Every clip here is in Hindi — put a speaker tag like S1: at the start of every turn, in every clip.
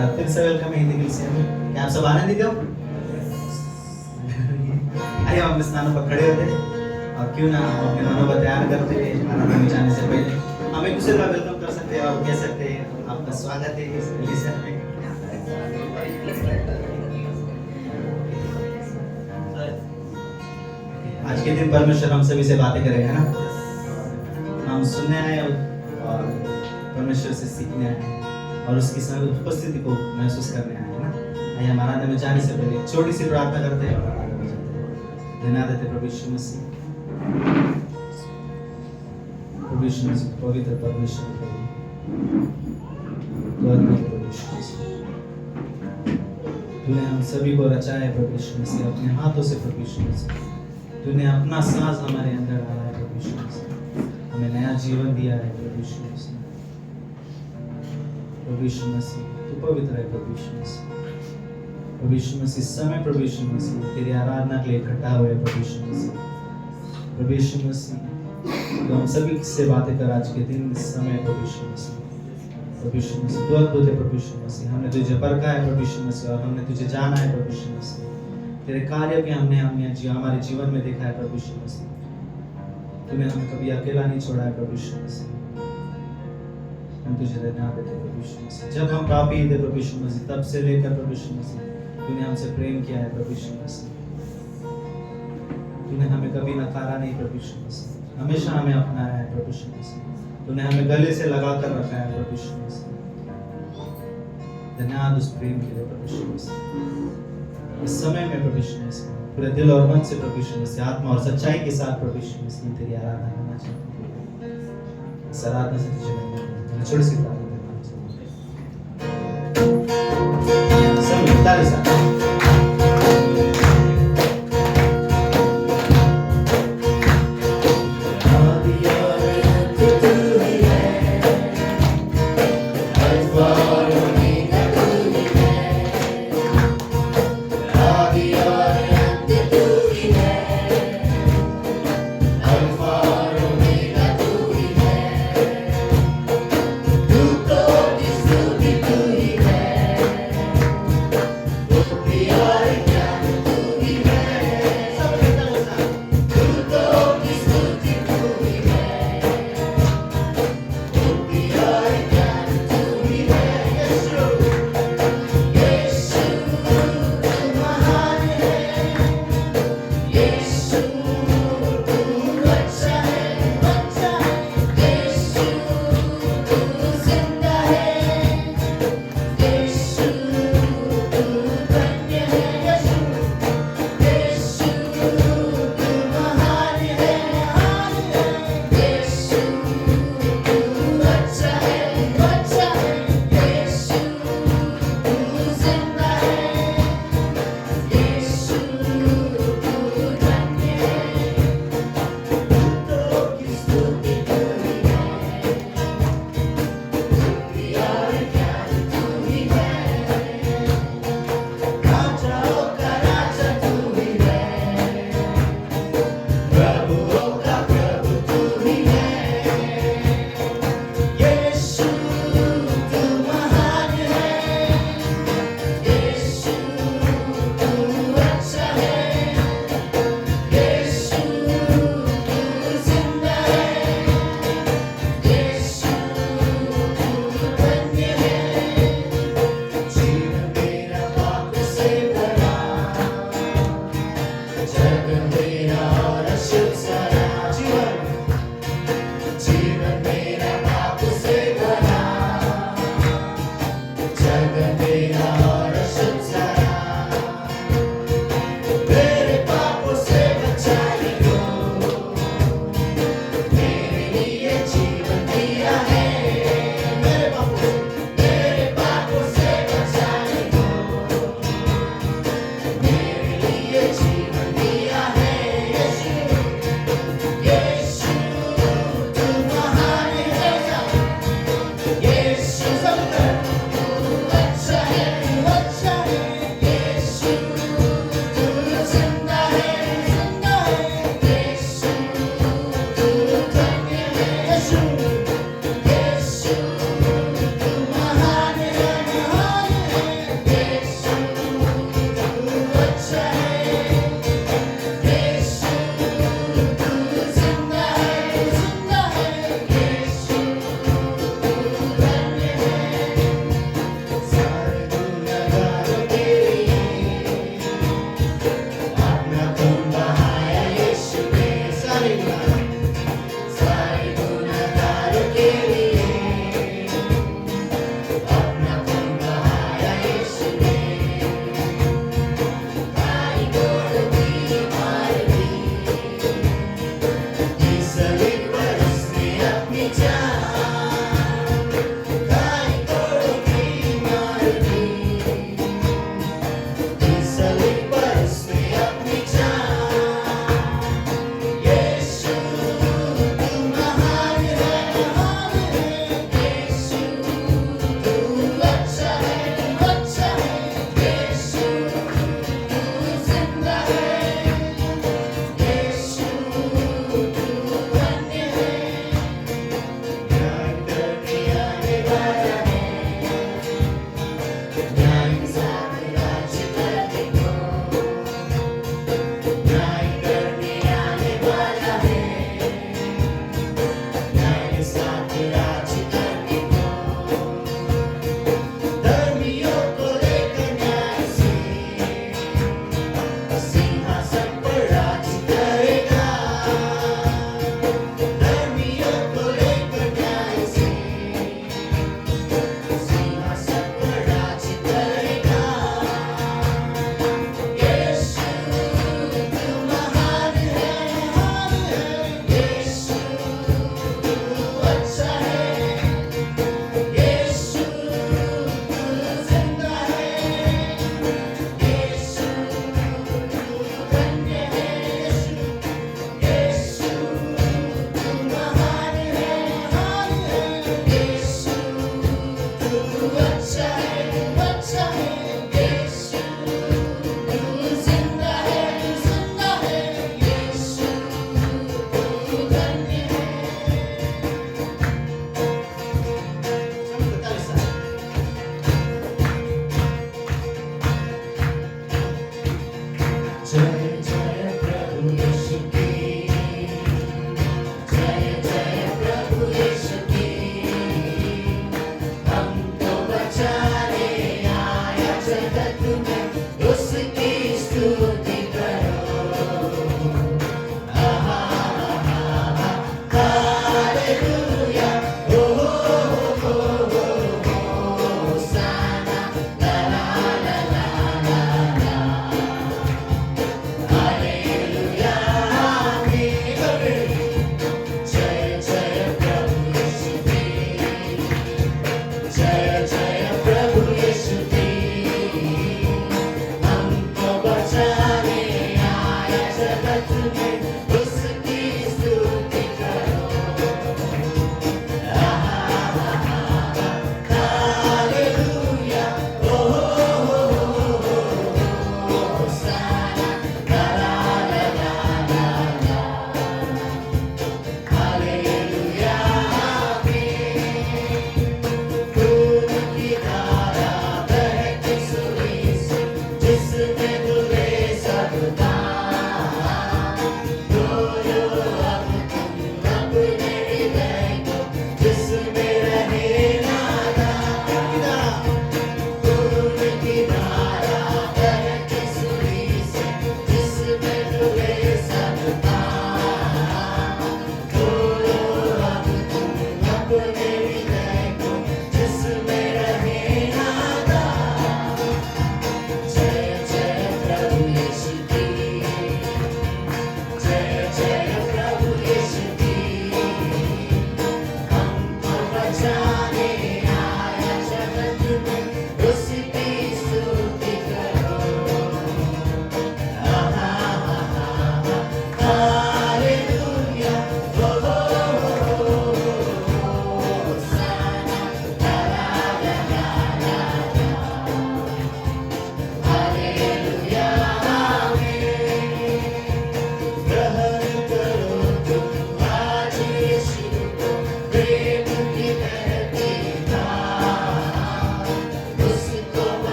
S1: बार फिर से वेलकम है हिंदी गिल्स में। क्या आप सब आनंदित हो? आइए हम स्थानों पर खड़े होते हैं और क्यों ना हम अपने मनों को तैयार करते हैं आराधना में जाने से पहले हम एक दूसरे का वेलकम कर सकते हैं और कह सकते हैं आपका स्वागत है इस लेसन में। आज के दिन परमेश्वर हम सभी से बातें करेगा ना, हम सुनने आए और परमेश्वर से सीखने आए और उसकी उपस्थिति को महसूस करने आए ना। आइए हम आराधना में जाने से पहले छोटी सी प्रार्थना करते हैं और आराधना में जाते हैं। धन्यवाद देते प्रभु यीशु मसीह, प्रभु यीशु मसीह, पवित्र परमेश्वर प्रभु, प्रभु यीशु मसीह, तूने हम सभी को रचा है प्रभु यीशु मसीह अपने हाथों से प्रभु यीशु मसीह। तूने अपना सांस हमारे अंदर डाला है प्रभु यीशु मसीह, हमें नया जीवन दिया है प्रभु यीशु मसीह। प्रभु यीशु मसीह तू पवित्र है प्रभु यीशु मसीह। प्रभु यीशु मसीह समय प्रभु यीशु मसीह तेरी आराधना के लिए इकट्ठा हुए प्रभु यीशु मसीह। प्रभु यीशु मसीह तो हम सभी से बातें कर आज के दिन इस समय प्रभु यीशु मसीह। प्रभु यीशु मसीह तू अद्भुत है प्रभु यीशु मसीह, हमने तुझे परखा है प्रभु यीशु मसीह और हमने तुझे जाना है प्रभु यीशु मसीह। तेरे कार्य के हमने हमारे जीवन में देखा है प्रभु यीशु मसीह। तूने हमें कभी अकेला नहीं छोड़ा है प्रभु यीशु मसीह। हम तुझे धन्यवाद देते प्रभु यीशु मसीह। जब हम पापी थे प्रभु यीशु मसीह तब से लेकर प्रभु यीशु मसीह तूने हमसे प्रेम किया है प्रभु यीशु मसीह। तूने हमें कभी नकारा नहीं प्रभु यीशु मसीह, हमेशा हमें अपनाया है प्रभु यीशु मसीह। तूने हमें गले से लगा कर रखा है प्रभु यीशु मसीह। धन्यवाद उस प्रेम के लिए प्रभु यीशु मसीह। इस समय में प्रभु यीशु मसीह पूरे दिल और मन से प्रभु यीशु मसीह आत्मा और सच्चाई के साथ प्रभु यीशु मसीह तेरी आराधना करना चाहते हैं। इस आराधना से तुझे मैं छोटी सी प्रार्थना करना चाहता हूं। सब ताली साथ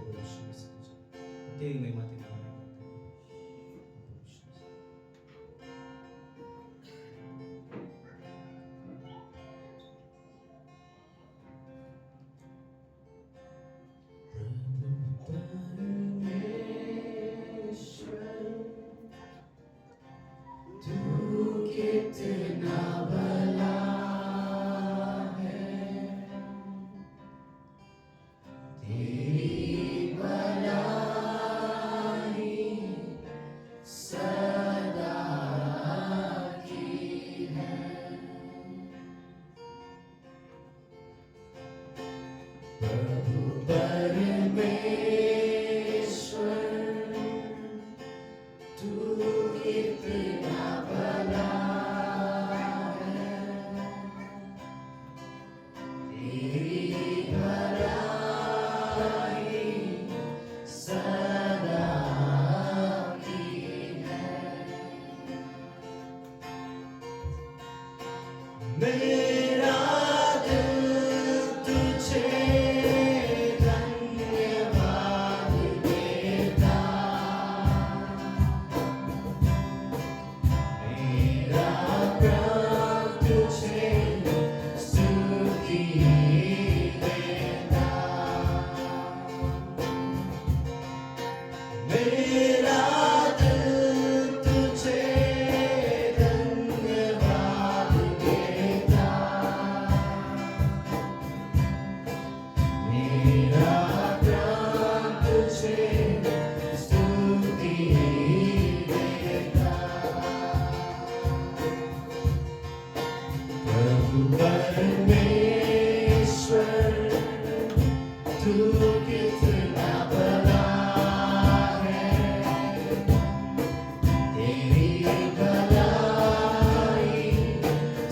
S1: प्रभु यीशु मसीह तुझे तेरी महिमा तेरी बड़ाई करते हैं प्रभु यीशु मसीह।
S2: कितना भला है तेरी भलाई सदा की है। प्रभु परमेश्वर तू कितना भला है तेरी भलाई सदा की है। मेरा दिल तुझे धन्यवाद देता, मेरा प्राण तुझे स्तुति देता। मेरा दिल तुझे धन्यवाद देता, मेरा प्राण तुझे स्तुति देता। प्रभु परमेश्वर तू कितना भला है तेरी भलाई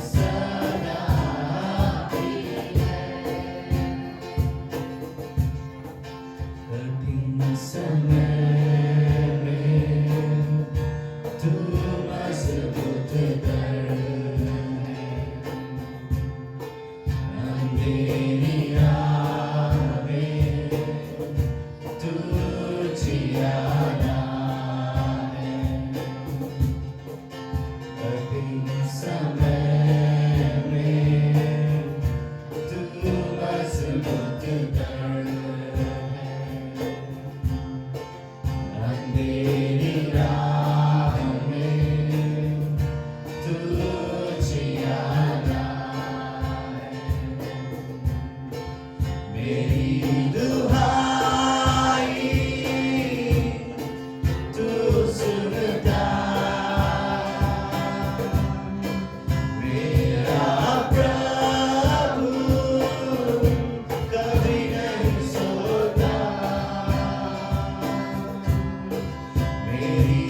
S2: सदा की है। कठिन समय में तू मजबूत कर है, अंधेरी राह में तू जियाना है। कठिन समय में तू मजबूत कर है, अंधेरी राह में तू जियाना है। मेरी दुहाई तू सुनता, मेरा प्रभु कभी नहीं सोता। मेरी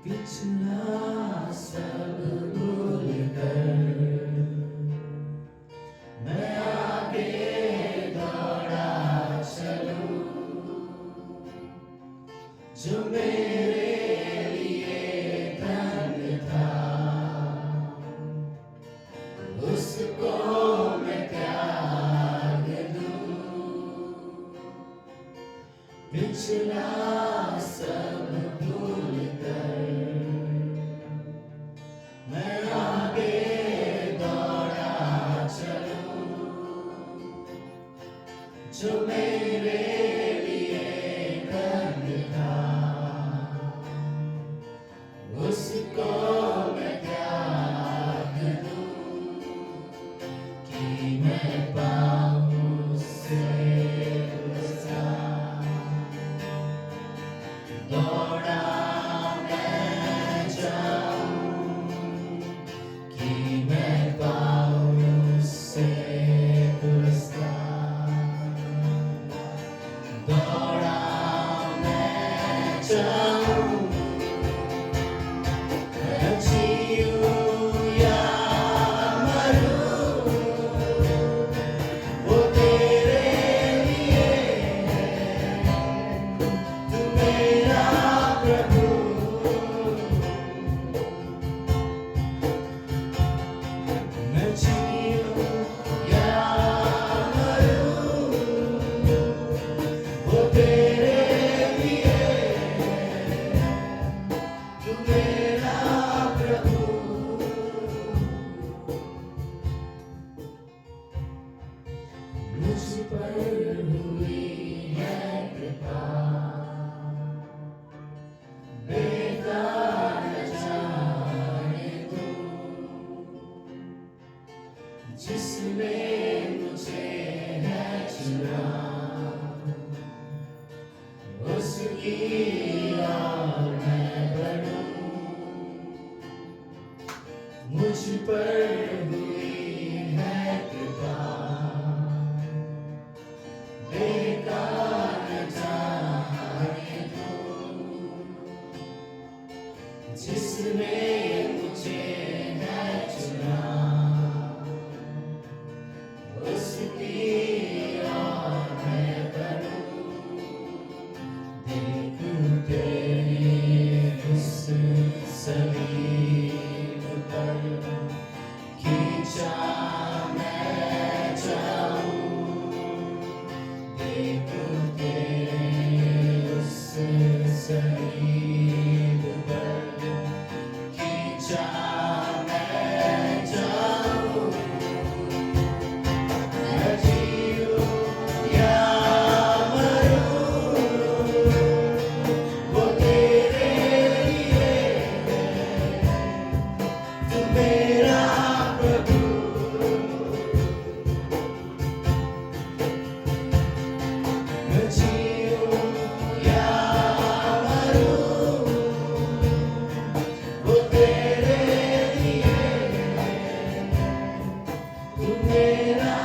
S2: पिछला सब भूल कर मैं आगे दौड़ा चलूं, जो मेरे लिए धन था उसको मैं त्याग दूं, पिछला सब भूल कर मैं आगे दौड़ा चलूं, जो मेरे लिए धन था उसको मैं त्याग दूं, कि मैं पाऊं उससे उसका दौड़ा मैं जाऊं, कि मैं पाऊं उससे उसका दौड़ा मैं जाऊं, मैं जीऊं या मरूं, वो तेरे लिए है, तू मेरा प्रभु, मैं जीऊं या मरूं, वो तेरे लिए है, तू मेरा प्रभु, मुझ पर हुई है कृपा, बेकार न जाने दूं, जिसने मुझे है चुना उसकी ओर मैं बढ़ूं, मुझ पर हुई है कृपा, बेकार न जाने दूं, जिसने मुझे है चुना उसकी ओर मैं बढ़ूं, देखूं तेरे उस सलीब पर खींचा मैं जाऊं, देखूं तेरे उस सलीब पर खींचा मैं जाऊं, मैं जीऊं या मरूं, वो तेरे लिए है, तू मेरा प्रभु, मैं जीऊं या मरूं, वो तेरे लिए है, तू मेरा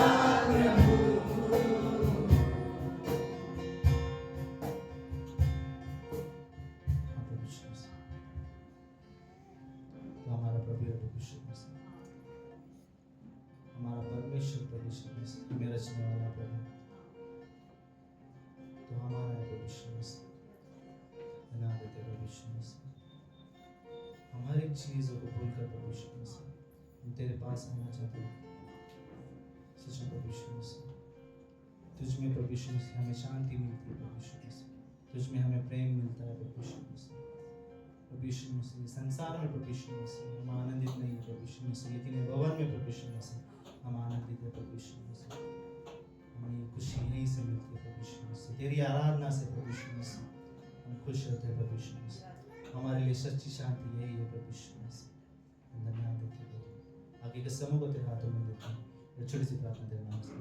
S2: प्रभु।
S1: हाँ, प्रभु यीशु मसीह, तो हमारा प्रभु है प्रभु यीशु मसीह, हमारा परमेश्वर प्रभु यीशु मसीह, हमें रचने वाला प्रभु, तो हमारा है प्रभु यीशु मसीह, बना देते प्रभु यीशु मसीह, हम हर एक चीज़ को भूलकर प्रभु यीशु मसीह हम तेरे पास आना चाहते हैं, सच में प्रभु यीशु मसीह, तुझ में प्रभु यीशु मसीह हमें शांति मिलती है प्रभु यीशु मसीह, तुझ में हमें प्रेम मिलता है प्रभु यीशु मसीह, प्रभु यीशु मसीह, संसार में प्रभु यीशु मसीह हम आनंदित नहीं है प्रभु यीशु मसीह, लेकिन ये भवन में प्रभु यीशु मसीह हम आनंदित है प्रभु यीशु मसीह, हमें ये खुशी यहीं से मिलती है प्रभु यीशु मसीह, तेरी आराधना से प्रभु यीशु मसीह हम खुश रहते हैं प्रभु यीशु मसीह, हमारे लिए सच्ची शांति यही है प्रभु यीशु मसीह, हम धन्यवाद देते हैं प्रभु, आगे के समूह को तेरे हाथों में देते हैं, ये छोटी सी प्रार्थना तेरे नाम से।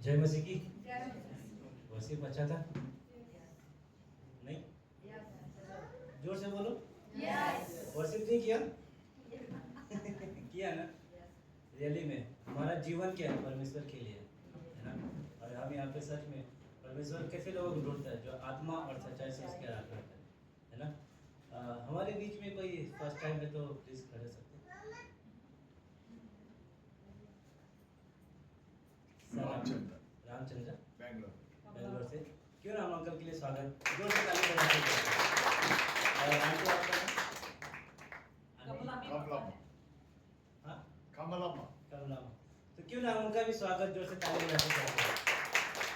S3: जय मसीह की।
S1: वर्शिप अच्छा था? नहीं? जोर से बोलो। वर्शिप नहीं किया? किया ना? रियली में हमारा जीवन क्या है? परमेश्वर के लिए है ना। और हम यहाँ पे सच में परमेश्वर कैसे लोगों को ढूंढता है? जो आत्मा और सच्चाई से उसके आराधना करते हैं, है ना। हमारे बीच में कोई फर्स्ट टाइम है तो प्लीज खड़े सकते हैं। रामचंद्र बेंगलोर से। क्यों ना हम अंकल के लिए स्वागत जोर से ताली बजाते हैं। और आंटी आपका हाँ कमला। तो क्यों ना उनका भी स्वागत जोर से ताली बजाते हैं।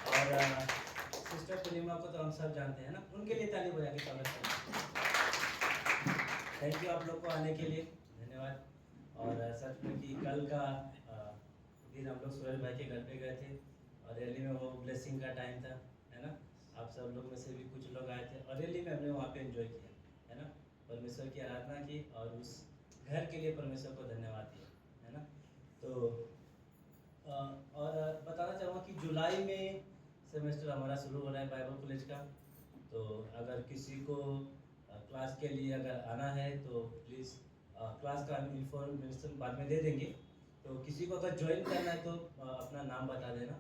S1: और सिस्टर पूर्णिमा को तो हम सब जानते हैं ना, उनके लिए ताली बजा के स्वागत करते हैं। थैंक यू आप लोग को आने के लिए, धन्यवाद। और सच में कि कल का दिन हम लोग सूरज भाई के घर पे गए थे और रैली में वो ब्लेसिंग का टाइम था, है ना। आप सब लोग में से भी कुछ लोग आए थे और रैली में हमने वहाँ पे एंजॉय किया, है ना। परमेश्वर की आराधना की और उस घर के लिए परमेश्वर को धन्यवाद दिया, है ना। तो और बताना चाहूँगा कि जुलाई में सेमेस्टर हमारा शुरू हो रहा है बाइबल कॉलेज का। तो अगर किसी को क्लास के लिए अगर आना है तो प्लीज़ क्लास का हम इंफॉर्मेशन बाद में दे देंगे। तो किसी को अगर ज्वाइन करना है तो अपना नाम बता देना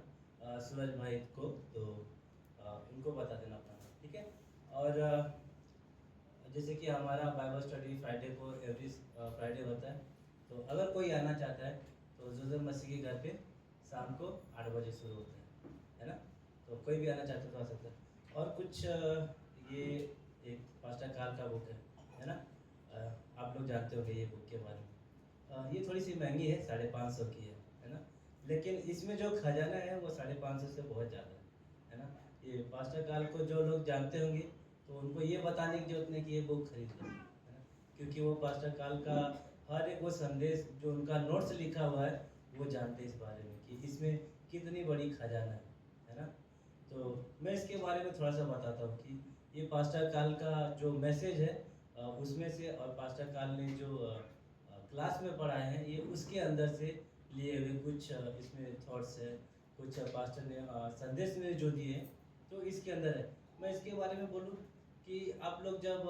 S1: सूरज भाई को, तो उनको बता देना अपना नाम, ठीक है। और जैसे कि हमारा बाइबल स्टडी फ्राइडे को एवरी फ्राइडे होता है। तो अगर कोई आना चाहता है तो जोसेफ मसीह के घर पे शाम को 8 बजे शुरू होता है ना। तो कोई भी आना चाहता है तो आ सकता है। और कुछ ये एक पास्टर कार का बुक है ना। आप लोग जानते होंगे ये बुक के बारे में। ये थोड़ी सी महंगी है, 550 की है ना। लेकिन इसमें जो खजाना है वो 550 से बहुत ज़्यादा है ना। ये पास्टर काल को जो लोग जानते होंगे तो उनको ये बताने की जरूरत नहीं कि ये बुक खरीद लो, है ना। क्योंकि वो पास्टर काल का हर एक वो संदेश जो उनका नोट्स लिखा हुआ है वो जानते हैं इस बारे में कि इसमें कितनी बड़ी खजाना है ना। तो मैं इसके बारे में थोड़ा सा बताता हूँ कि ये पास्टर काल का जो मैसेज है उसमें से, और पास्टर काल ने जो क्लास में पढ़ाए हैं ये उसके अंदर से लिए हुए कुछ इसमें थॉट्स है, कुछ पास्टर ने संदेश में जो दिए हैं तो इसके अंदर है। मैं इसके बारे में बोलूँ कि आप लोग जब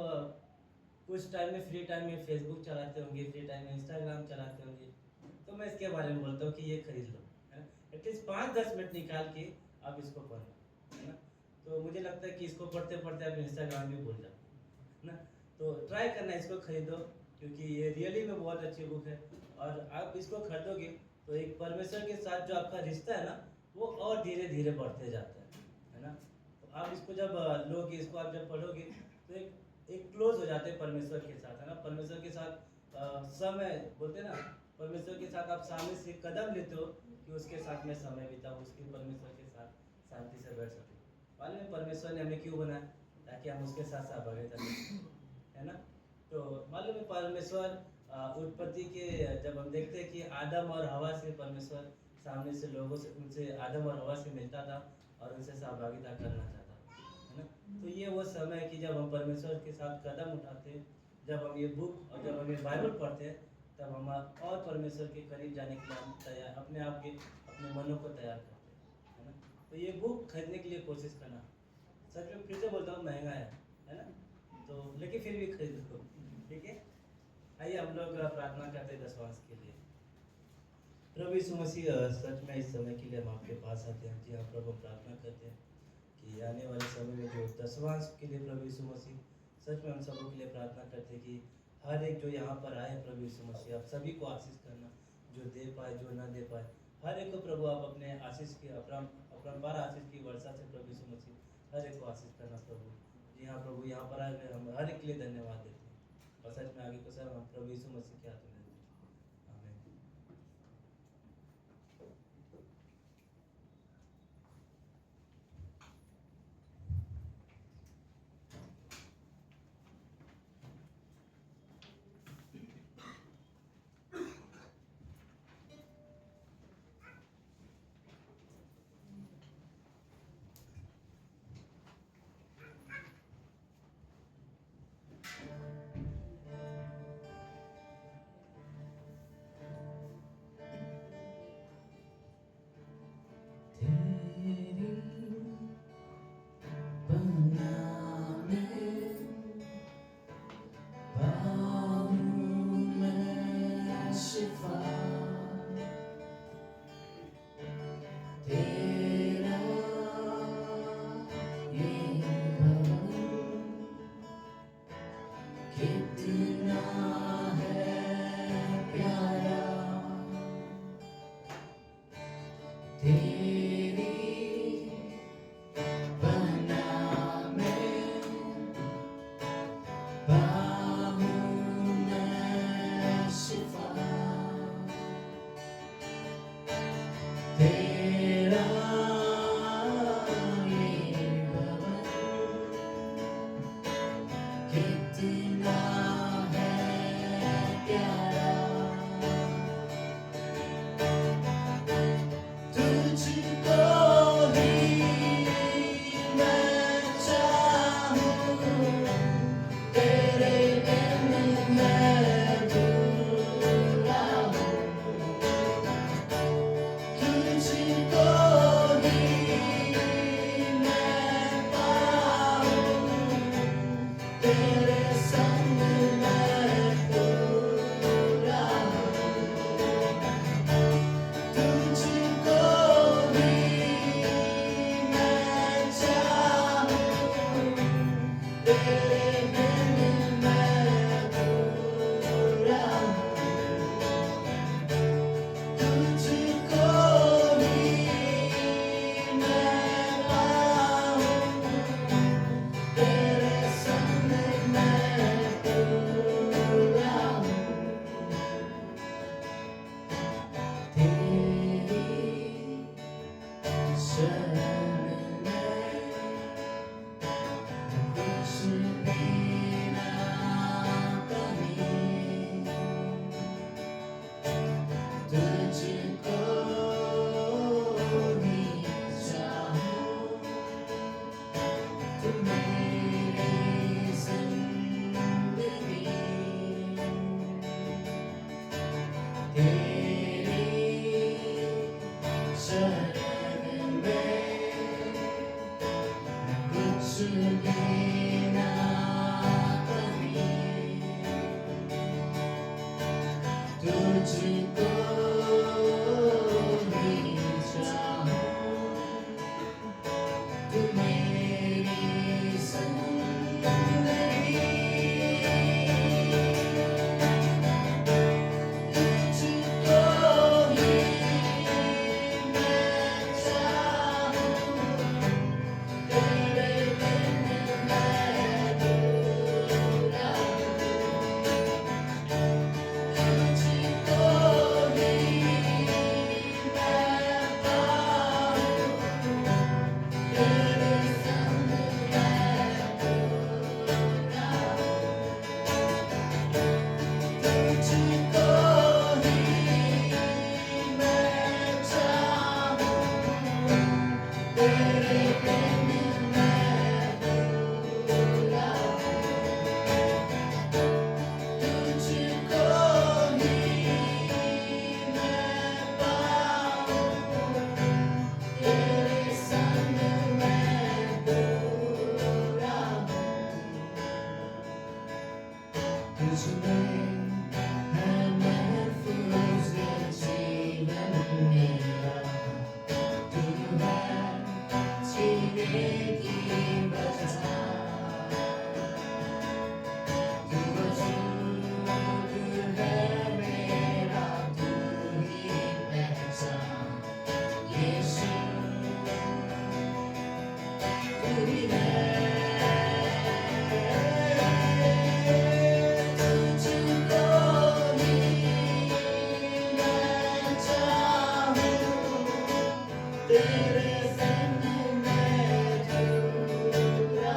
S1: कुछ टाइम में फ्री टाइम में फेसबुक चलाते होंगे, फ्री टाइम में इंस्टाग्राम चलाते होंगे, तो मैं इसके बारे में बोलता हूँ कि ये खरीद लो, है ना। एटलीस्ट 5-10 मिनट निकाल के आप इसको पढ़ो, है ना। तो मुझे लगता है कि इसको पढ़ते पढ़ते आप इंस्टाग्राम भी भूल जाते हैं ना। तो ट्राई करना, इसको खरीदो क्योंकि ये रियली में बहुत अच्छी बुक है। और आप इसको खरीदोगे तो एक परमेश्वर के साथ जो आपका रिश्ता है ना वो और धीरे धीरे बढ़ते जाता है ना। तो आप इसको जब लोगे, इसको आप जब पढ़ोगे तो एक क्लोज हो जाते हैं परमेश्वर के साथ, है ना। परमेश्वर के साथ समय बोलते हैं ना, परमेश्वर के साथ आप सामने से कदम लेते हो कि उसके साथ में समय बिताओ, उसके परमेश्वर के साथ शांति से बैठ सके। मालूम है परमेश्वर ने हमें क्यों बनाया? ताकि हम उसके साथ सहभागिता करें, है ना। तो मालूम है परमेश्वर उत्पत्ति के जब हम देखते हैं कि आदम और हवा से परमेश्वर सामने से लोगों से, उनसे आदम और हवा से मिलता था और उनसे सहभागिता करना चाहता था, है ना। तो ये वो समय है कि जब हम परमेश्वर के साथ कदम उठाते हैं, जब हम ये बुक और जब हम ये बाइबल पढ़ते हैं, तब हम और परमेश्वर के करीब जाने के लिए हम तैयार, अपने आप के अपने मनों को तैयार करते हैं, है ना। तो ये बुक खरीदने के लिए कोशिश करना। सच में फिर से बोलता हूँ महंगा है ना। तो लेकिन फिर भी खरीद लो, ठीक है। आइए हम लोग प्रार्थना करते हैं दशवांश के लिए। प्रभु यीशु मसीह, सच में इस समय के लिए हम आपके पास आते हैं। जी हाँ प्रभु, प्रार्थना करते हैं कि आने वाले समय में जो दशवांश के लिए प्रभु यीशु मसीह, सच में हम सबों के लिए प्रार्थना करते हैं कि हर एक जो यहाँ पर आए प्रभु यीशु मसीह, आप सभी को आशीष करना, जो दे पाए जो ना दे पाए, हर एक को प्रभु आप अपने आशीष की अपरंपार आशीष की वर्षा से प्रभु यीशु मसीह हर एक को आशीष करना प्रभु। जी हाँ प्रभु, यहाँ पर आए हुए हम हर एक के लिए धन्यवाद देते हैं और सच में आगे को सब हम प्रभु यीशु मसीह के हाथ में देते हैं। आमीन।
S2: तू मेरी जिंदगी तेरी शरण में कुछ भी ना कमी तुझको ही चाहूं तू मेरी जिंदगी तुझको ही मैं चाहूं तेरे बिन मैं अधूरा तुझको ही मैं पाऊं तेरे संग मैं पूरा तुझको ही मैं चाहूं तेरे बिन मैं अधूरा तुझको ही मैं पाऊं तेरे संग मैं पूरा तुझमें है महफूज जीवन मेरा तू है जीने की वजह तू वजूद है मेरा तू ही पहचान यीशु तू ही है तुझको ही मैं चाहूं तेरे संग मैं अधूरा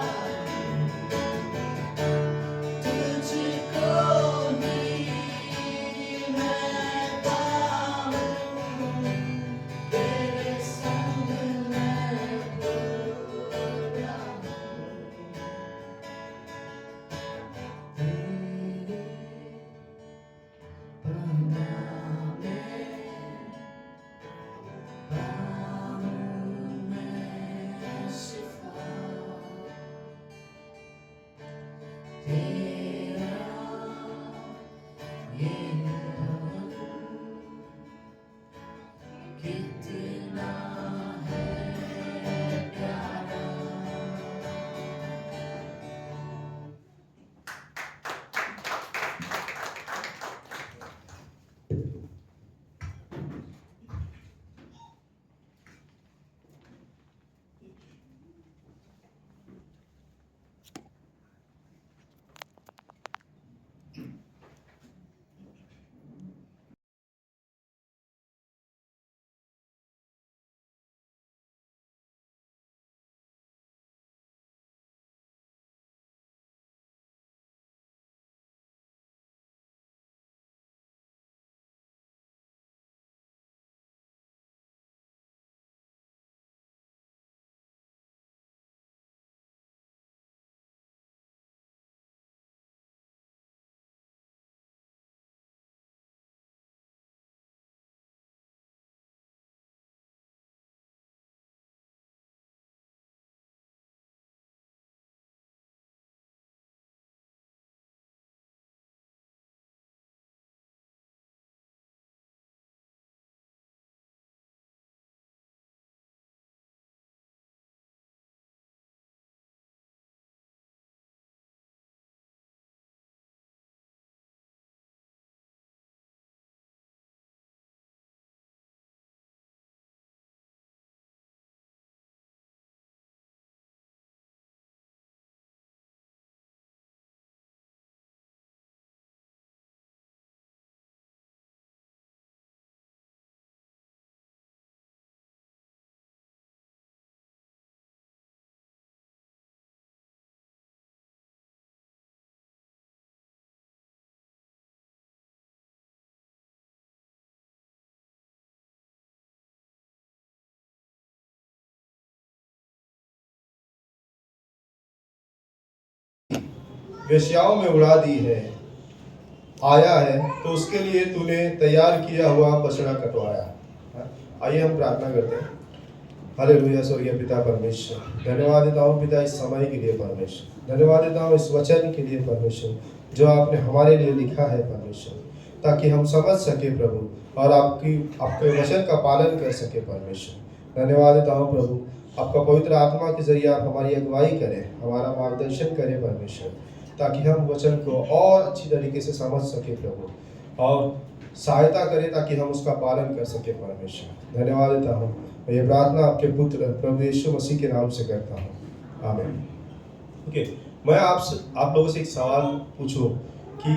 S3: वेश्याओं में उड़ा दी है, आया है तो उसके लिए तूने तैयार किया हुआ बछड़ा कटवाया। हाँ? आइए हम प्रार्थना करते हैं। हालेलुया। स्वर्गीय पिता परमेश्वर, धन्यवाद देता हूँ पिता इस समय के लिए परमेश्वर, धन्यवाद देता हूँ इस वचन के लिए परमेश्वर जो आपने हमारे लिए लिखा है परमेश्वर, ताकि हम समझ सके प्रभु और आपके वचन का पालन कर सके परमेश्वर। धन्यवाद देता हूँ प्रभु, आपका पवित्र आत्मा के जरिए आप हमारी अगुवाई करें, हमारा मार्गदर्शन करें परमेश्वर, ताकि हम वचन को और अच्छी तरीके से समझ सके प्रभु, और सहायता करें ताकि हम उसका पालन कर सके परमेश्वर। धन्यवाद देता हूँ। मैं ये प्रार्थना आपके पुत्र प्रभु यीशु मसीह के नाम से करता हूँ, आमीन। ओके, मैं आप लोगों से एक सवाल पूछूं कि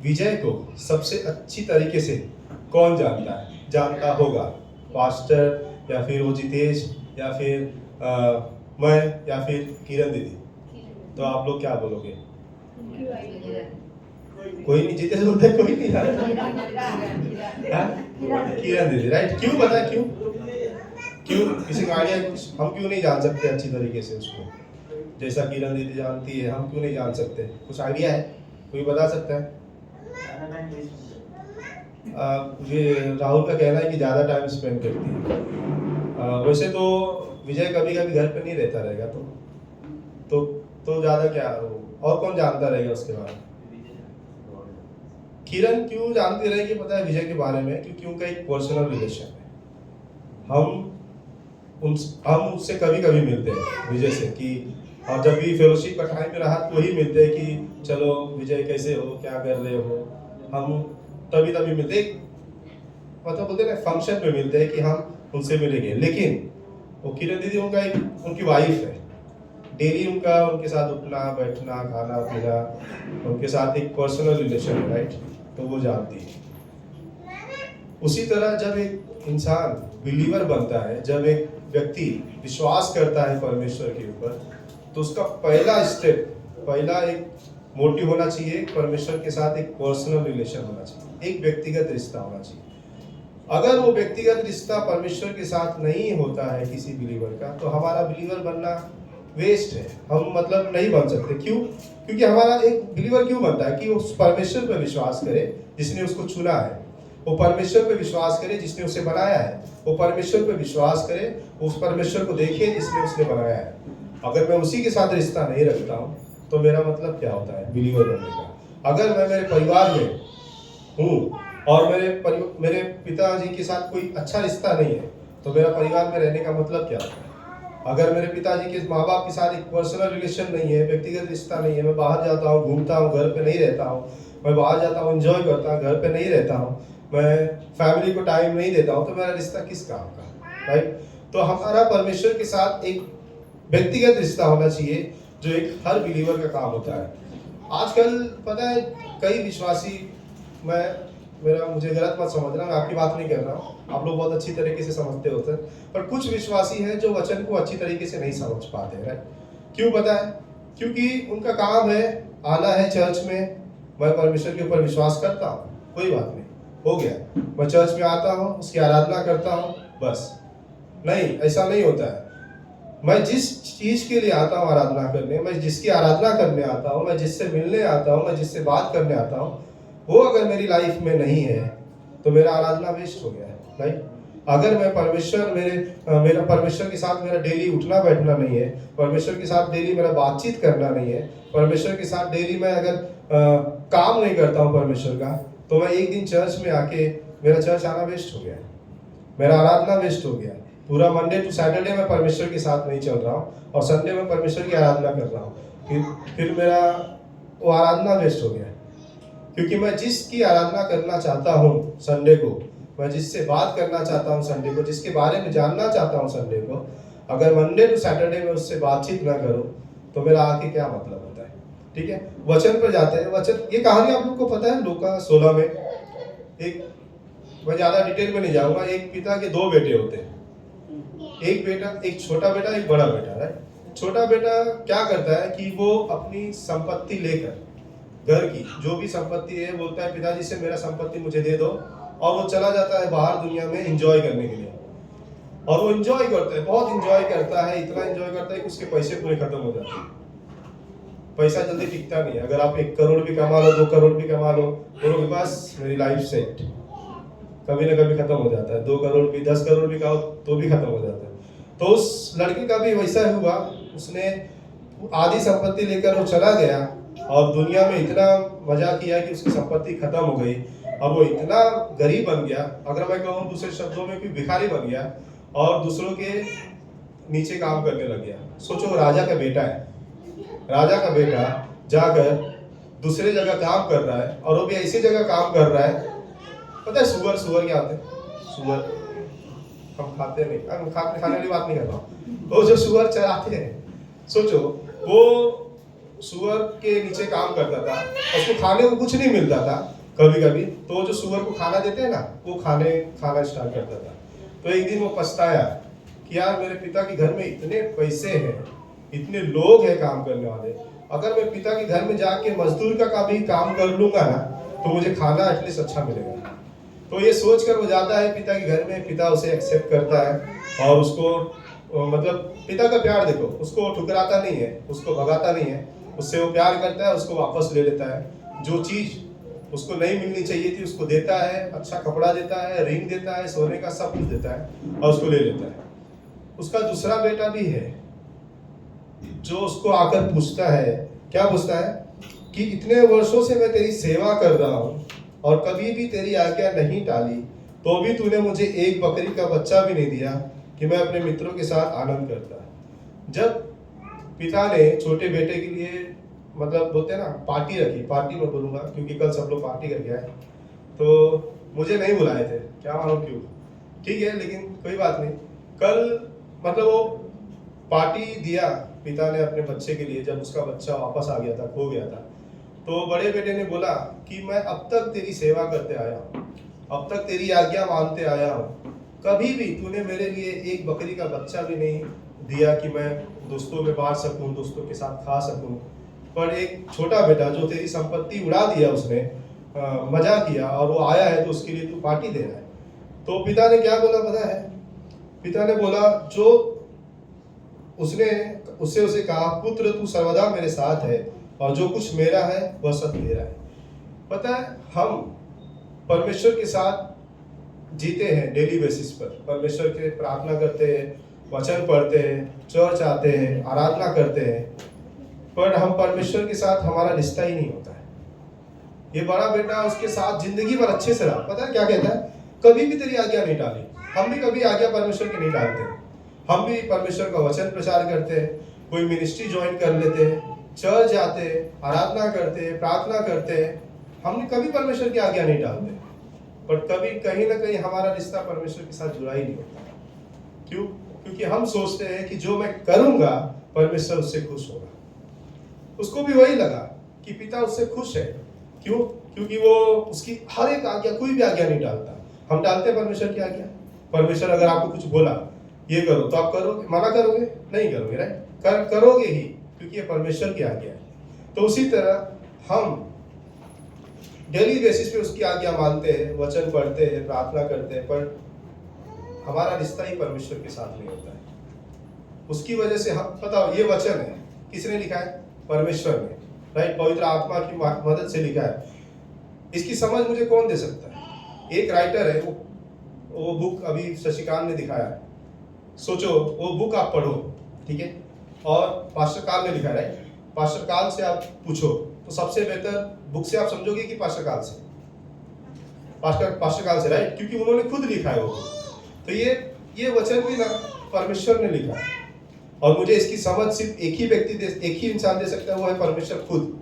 S3: विजय को सबसे अच्छी तरीके से कौन जानता होगा? पास्टर या फिर वो जितेश या फिर मैं या फिर किरण दीदी? तो आप लोग क्या बोलोगे? कोई नहीं, जितेश बोलते कोई नहीं हाँ? किरण दीदी, राइट? क्यों पता है क्यों? किसी का आइडिया? हम क्यों नहीं जान सकते अच्छी तरीके से उसको जैसा किरण दीदी जानती है? हम क्यों नहीं जान सकते? कुछ आइडिया है? कोई बता सकता है? ये राहुल का कहना है कि ज़्यादा टाइम स्पेंड करती है। वैसे तो विजय कभी कभी घर पे नहीं रहता रहेगा, तो ज़्यादा क्या और कौन जानता रहेगा उसके बारे में? किरण क्यों जानती रहेगी पता है विजय के बारे में? क्योंकि उनका एक पर्सनल रिलेशन है। हम उससे कभी कभी मिलते हैं विजय से, कि और जब भी फेलोशिप का टाइम पे रहा तो ही मिलते हैं कि चलो विजय कैसे हो, क्या कर रहे हो। हम तभी मिलते, मतलब बोलते ना फंक्शन पे मिलते हैं कि हम उनसे मिलेंगे। लेकिन वो किरण दीदी उनकी वाइफ है, डेली उनके साथ उठना बैठना खाना पीना, उनके साथ एक पर्सनल रिलेशन है, राइट? तो वो जानती है। उसी तरह जब एक इंसान बिलीवर बनता है, जब एक व्यक्ति विश्वास करता है परमेश्वर के ऊपर, तो उसका पहला एक मोटिव होना चाहिए परमेश्वर के साथ एक पर्सनल रिलेशन होना चाहिए, एक व्यक्तिगत रिश्ता होना चाहिए। अगर वो व्यक्तिगत रिश्ता परमेश्वर के साथ नहीं होता है किसी बिलीवर का, तो हमारा बिलीवर बनना वेस्ट है। हम मतलब नहीं बन सकते। क्यों? क्योंकि हमारा एक बिलीवर क्यों बनता है कि वो परमेश्वर पर विश्वास करे जिसने उसको चुना है, वो परमेश्वर पर विश्वास करे जिसने उसे बनाया है, वो परमेश्वर पर विश्वास करे, उस परमेश्वर को देखे जिसने उसने बनाया है। अगर मैं उसी के साथ रिश्ता नहीं रखता हूँ तो मेरा मतलब क्या होता है बिलीवर बनने का? अगर मैं मेरे परिवार में हूँ और मेरे पिताजी के साथ कोई अच्छा रिश्ता नहीं है, तो मेरा परिवार में रहने का मतलब क्या होता है? अगर मेरे पिताजी के माँ बाप के साथ एक पर्सनल रिलेशन नहीं है, व्यक्तिगत रिश्ता नहीं है, मैं बाहर जाता हूँ, घूमता हूँ, घर पे नहीं रहता हूँ, मैं बाहर जाता हूँ, एंजॉय करता हूँ, घर पे नहीं रहता हूँ, मैं फैमिली को टाइम नहीं देता हूँ, तो मेरा रिश्ता किस काम का? राइट? तो हमारा परमेश्वर के साथ एक व्यक्तिगत रिश्ता होना चाहिए, जो एक हर बिलीवर का काम होता है। आजकल पता है कई विश्वासी, मुझे गलत मत समझना, मैं आपकी बात नहीं कर रहा हूँ, आप लोग बहुत अच्छी तरीके से समझते होते हैं, पर कुछ विश्वासी हैं जो वचन को अच्छी तरीके से नहीं समझ पाते हैं। क्यों पता है? क्योंकि उनका काम है आना है चर्च में, मैं परमेश्वर के ऊपर विश्वास करता हूँ, कोई बात नहीं, हो गया, मैं चर्च में आता हूँ, उसकी आराधना करता हूँ, बस। नहीं, ऐसा नहीं होता है। मैं जिस चीज के लिए आता हूँ आराधना करने, मैं जिसकी आराधना करने आता हूँ, मैं जिससे मिलने आता हूँ, मैं जिससे बात करने आता हूँ, वो अगर मेरी लाइफ में नहीं है तो मेरा आराधना वेस्ट हो गया है। राइट? अगर मैं मेरा परमेश्वर के साथ मेरा डेली उठना बैठना नहीं है, परमेश्वर के साथ डेली मेरा बातचीत करना नहीं है, परमेश्वर के साथ डेली मैं अगर काम नहीं करता हूँ परमेश्वर का, तो मैं एक दिन चर्च में आके मेरा चर्च आना वेस्ट हो गया, मेरा आराधना वेस्ट हो गया। पूरा मंडे टू सैटरडे मैं परमेश्वर के साथ नहीं चल रहा हूँ और संडे में परमेश्वर की आराधना कर रहा हूँ, फिर मेरा वो आराधना वेस्ट हो गया। क्योंकि मैं जिसकी आराधना करना चाहता हूँ संडे को, मैं जिससे बात करना चाहता हूँ संडे को, जिसके बारे में जानना चाहता हूँ संडे को, अगर मंडे टू सैटरडे में उससे बातचीत ना करूँ तो मेरा आके क्या मतलब होता है? ठीक है, वचन पर जाते हैं। वचन, ये कहानी आप लोग को पता है लूका 16 में, मैं ज्यादा डिटेल में नहीं जाऊंगा। एक पिता के 2 बेटे होते हैं, एक छोटा बेटा, एक बड़ा बेटा। राइट? छोटा बेटा क्या करता है कि वो अपनी संपत्ति लेकर, घर की जो भी संपत्ति है, बोलता है पिताजी से मेरा संपत्ति मुझे दे दो, और वो चला जाता है बाहर दुनिया में एंजॉय करने के लिए। और वो एंजॉय करता है, बहुत एंजॉय करता है, इतना एंजॉय करता है कि उसके पैसे पूरे खत्म हो जाते हैं। पैसा जल्दी टिकता नहीं है। अगर आप 1 करोड़ भी कमा लो, 2 करोड़ भी कमा लो, बोलोगे बस मेरी लाइफ सेट, कभी ना कभी खत्म हो जाता है। 2 करोड़ भी 10 करोड़ भी कहो तो भी खत्म हो जाता है। तो उस लड़के का भी वैसा हुआ, उसने आधी संपत्ति लेकर वो चला गया और दुनिया में इतना मजा किया कि उसकी संपत्ति खत्म हो गई। अब वो इतना गरीब बन गया, अगर मैं कहूँ दूसरे शब्दों में, कि भिखारी बन गया और दूसरों के नीचे काम करने लग गया। सोचो, राजा का बेटा है, राजा का बेटा जाकर दूसरे जगह काम कर रहा है, और वो भी ऐसी जगह काम कर रहा है। पता है सुअर क्या होते हैं? सुअर हम खाते नहीं, हम खाने वाली बात नहीं कर रहा हूँ। वो जो सुअर चराते हैं, सोचो वो सुअर के नीचे काम करता था, उसको खाने को कुछ नहीं मिलता था कभी कभी, तो वो जो सुअर को खाना देते हैं ना, वो खाना स्टार्ट करता था। तो एक दिन वो पछताया कि यार मेरे पिता के घर में इतने पैसे हैं, इतने लोग हैं काम करने वाले, अगर मैं पिता के घर में जाके मजदूर का भी काम कर लूंगा ना, तो मुझे खाना एटलीस्ट अच्छा मिलेगा। तो ये सोच कर वो जाता है पिता के घर में, पिता उसे एक्सेप्ट करता है और उसको मतलब पिता का प्यार देखो, उसको ठुकराता नहीं है, उसको भगाता नहीं है, उससे वो प्यार करता है, उसको वापस ले लेता है। जो चीज उसको नहीं मिलनी चाहिए थी उसको देता है, अच्छा कपड़ा देता है, रिंग देता है, सोने का सब कुछ देता है और उसको ले लेता है। उसका दूसरा बेटा भी है जो उसको आकर पूछता है, क्या पूछता है कि इतने वर्षों से मैं तेरी सेवा कर रहा हूँ और कभी भी तेरी आज्ञा नहीं टाली, तो भी तूने मुझे एक बकरी का बच्चा भी नहीं दिया कि मैं अपने मित्रों के साथ आनंद करता। जब पिता ने छोटे बेटे के लिए मतलब बोलते हैं ना पार्टी रखी, पार्टी मैं बोलूंगा क्योंकि कल सब लोग पार्टी करके आए, तो मुझे नहीं बुलाए थे, क्या मालूम क्यों, ठीक है लेकिन कोई बात नहीं। कल मतलब वो पार्टी दिया पिता ने अपने बच्चे के लिए, जब उसका बच्चा वापस आ गया था, खो गया था। तो बड़े बेटे ने बोला कि मैं अब तक तेरी सेवा करते आया हूँ, अब तक तेरी आज्ञा मानते आया हूँ, कभी भी तूने मेरे लिए एक बकरी का बच्चा भी नहीं दिया कि मैं दोस्तों में बांट सकूं, दोस्तों के साथ खा सकूं। पर एक छोटा बेटा जो तेरी संपत्ति उड़ा दिया उसने, मजा किया और वो आया है तो उसके लिए तू पार्टी दे रहा है। तो पिता ने क्या बोला पता है? पिता ने बोला, जो उससे उसे कहा, पुत्र तू सर्वदा मेरे साथ है और जो कुछ मेरा है वह सब तेरा है। पता है, हम परमेश्वर के साथ जीते हैं डेली बेसिस पर, परमेश्वर के प्रार्थना करते हैं, वचन पढ़ते हैं, चर्च आते हैं, आराधना करते हैं, पर हम परमेश्वर के साथ हमारा रिश्ता ही नहीं होता है। ये बड़ा बेटा उसके साथ जिंदगी भर अच्छे से रहा, पता है क्या कहता है? कभी भी तेरी आज्ञा नहीं टाली। हम भी कभी आज्ञा परमेश्वर की नहीं टालते, हम भी परमेश्वर का वचन प्रचार करते हैं, कोई मिनिस्ट्री ज्वाइन कर लेते हैं, चर्च जाते हैं, आराधना करते हैं, प्रार्थना करते हैं, हमने कभी परमेश्वर की आज्ञा नहीं डालते, पर कभी कहीं ना कहीं हमारा रिश्ता परमेश्वर के साथ जुड़ा ही नहीं होता। क्यों? क्योंकि हम सोचते हैं कि जो मैं करूंगा परमेश्वर उससे खुश होगा। उसको भी वही लगा कि पिता उससे खुश है। क्यों? क्योंकि वो उसकी हर एक आज्ञा, कोई भी आज्ञा नहीं डालता। हम डालते हैं परमेश्वर की आज्ञा। परमेश्वर अगर आपको कुछ बोला ये करो तो आप करोगे, मना करोगे? नहीं करोगे, राइट? करोगे ही, क्योंकि ये परमेश्वर की आज्ञा है। तो उसी तरह हम डेली बेसिस पे उसकी आज्ञा मानते हैं, वचन पढ़ते हैं, प्रार्थना करते हैं, पर हमारा रिश्ता ही परमेश्वर के साथ नहीं होता है। उसकी वजह से हम, पता ये वचन है किसने लिखा है? परमेश्वर ने, राइट? पवित्र आत्मा की मदद से लिखा है। इसकी समझ मुझे कौन दे सकता है? एक राइटर है, वो बुक अभी शशिकांत ने दिखाया है। सोचो, वो बुक आप पढ़ो, ठीक है, और पास्टर काल ने लिखा है, राइट? पास्टर काल से आप पूछो तो सबसे बेहतर बुक से आप समझोगे कि पास्टर काल से, पास्टर काल से, राइट? क्योंकि उन्होंने खुद लिखा है वो। तो ये वचन भी ना परमेश्वर ने लिखा है, और मुझे इसकी समझ सिर्फ एक ही इंसान दे सकता है, वो है परमेश्वर खुद,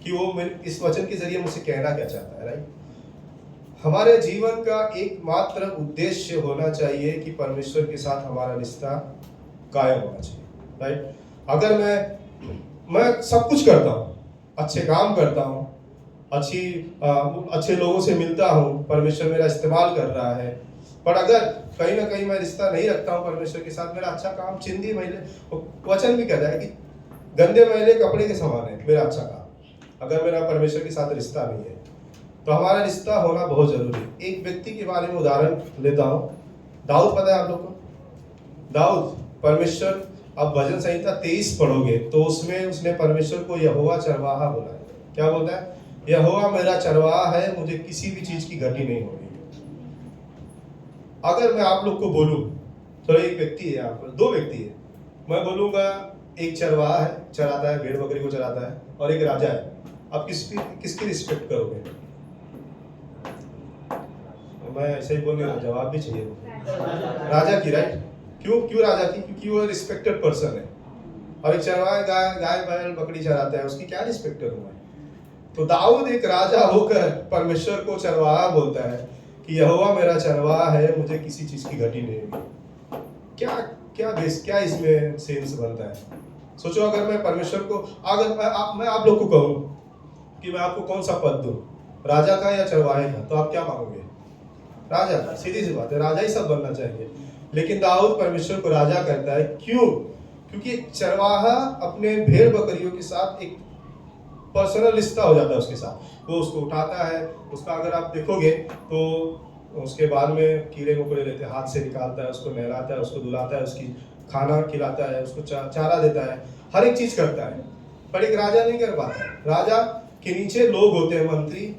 S3: कि वो इस वचन के जरिए मुझसे कहना क्या चाहता है, राइट? हमारे जीवन का एकमात्र उद्देश्य होना चाहिए कि परमेश्वर के साथ हमारा रिश्ता कायम होना चाहिए, राइट? अगर मैं सब कुछ करता हूँ, अच्छे काम करता हूँ, अच्छे लोगों से मिलता हूँ, परमेश्वर मेरा इस्तेमाल कर रहा है, पर अगर कहीं ना कहीं मैं रिश्ता नहीं रखता हूँ परमेश्वर के साथ, मेरा अच्छा काम चिंदी मैले, वचन भी कहता है कि गंदे मैले कपड़े के समान है मेरा अच्छा काम, अगर मेरा परमेश्वर के साथ रिश्ता नहीं है। तो हमारा रिश्ता होना बहुत जरूरी है। एक व्यक्ति के बारे में उदाहरण लेता हूँ, दाऊद, पता है आप लोग को? दाऊद परमेश्वर अब भजन संहिता 23 पढ़ोगे तो उसमें उसने परमेश्वर को यहोवा चरवाहा बोला है। क्या बोलता है? यहोवा मेरा चरवाहा है, मुझे किसी भी चीज की घटी नहीं होगी। अगर मैं आप लोग को बोलूं, तो एक व्यक्ति है, यहाँ पर 2 व्यक्ति है, मैं बोलूंगा एक चरवाहा है, चराता है, भेड़ बकरी को चराता है, और एक राजा है, आप किसकी रिस्पेक्ट करोगे? मैं ऐसे ही बोलने जवाब भी चाहिए, राजा की, राइट? क्यों राजा की? क्योंकि वो रिस्पेक्टेड पर्सन है। और एक चरवाहा गाय बैल बकरी चराता है, उसकी क्या रिस्पेक्ट करूंगा? तो दाऊद एक राजा होकर परमेश्वर को चरवाहा बोलता है कि यहोवा मेरा चरवाहा है, मुझे किसी चीज की घटी नहीं होगी। क्या इसमें सेंस बनता है? सोचो, अगर मैं परमेश्वर को, अगर मैं आप लोग को कहूं कि मैं आपको कौन सा पद दूं, राजा का या चरवाहे का, तो आप क्या मांगोगे? राजा का। सीधी सी बात है, राजा ही सब बनना चाहिए। लेकिन दाऊद परमेश्वर को राजा करता है। क्यों? क्योंकि एक चरवाहा अपने भेड़ बकरियों के साथ एक पर्सनल रिश्ता हो जाता है उसके साथ। वो उसको उठाता है, उसका अगर आप देखोगे तो उसके बाद में कीड़े मकोड़े रहते हैं, हाथ से निकालता है, उसको नहलाता है, उसको धुलाता है, उसकी खाना खिलाता है, उसको चारा देता है, हर एक चीज करता है। पर एक राजा नहीं कर पाता है। राजा के नीचे लोग होते हैं, मंत्री,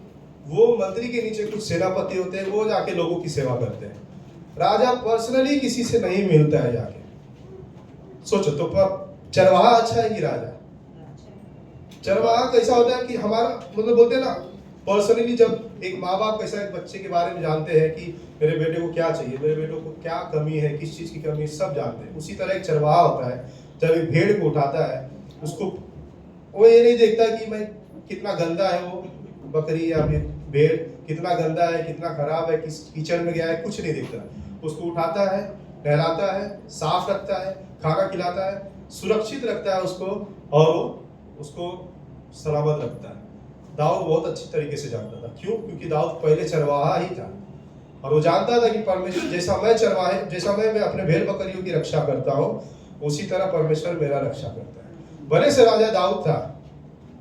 S3: वो मंत्री के नीचे कुछ सेनापति होते हैं, वो जाके लोगों की सेवा करते हैं। राजा पर्सनली किसी से नहीं मिलता है जाके। सोचो तो, चरवाहा अच्छा है कि राजा? चरवाहा कैसा होता है कि हमारा मतलब बोलते हैं ना, पर्सनली जब एक माँ बाप कैसा एक बच्चे के बारे में जानते हैं कि मेरे बेटे को क्या चाहिए, मेरे बेटे को क्या कमी है, किस चीज की कमी है, सब जानते हैं। उसी तरह एक चरवाहा होता है, जब एक भेड़ को उठाता है, उसको वो ये नहीं देखता कि मैं कितना गंदा है वो बकरी या फिर भेड़, कितना गंदा है, कितना खराब है, किस कीचड़ में गया है, कुछ नहीं देखता। उसको उठाता है, नहलाता है, साफ रखता है, खाना खिलाता है, सुरक्षित रखता है उसको, और वो उसको सलामत रखता है। दाऊद बहुत अच्छी तरीके से जानता था। क्यों? क्योंकि दाऊद पहले चरवाहा ही था, और वो जानता था कि परमेश्वर जैसा मैं अपने भेड़ बकरियों की रक्षा करता हूँ, उसी तरह परमेश्वर मेरा रक्षा करता है। भले से राजा दाऊद था,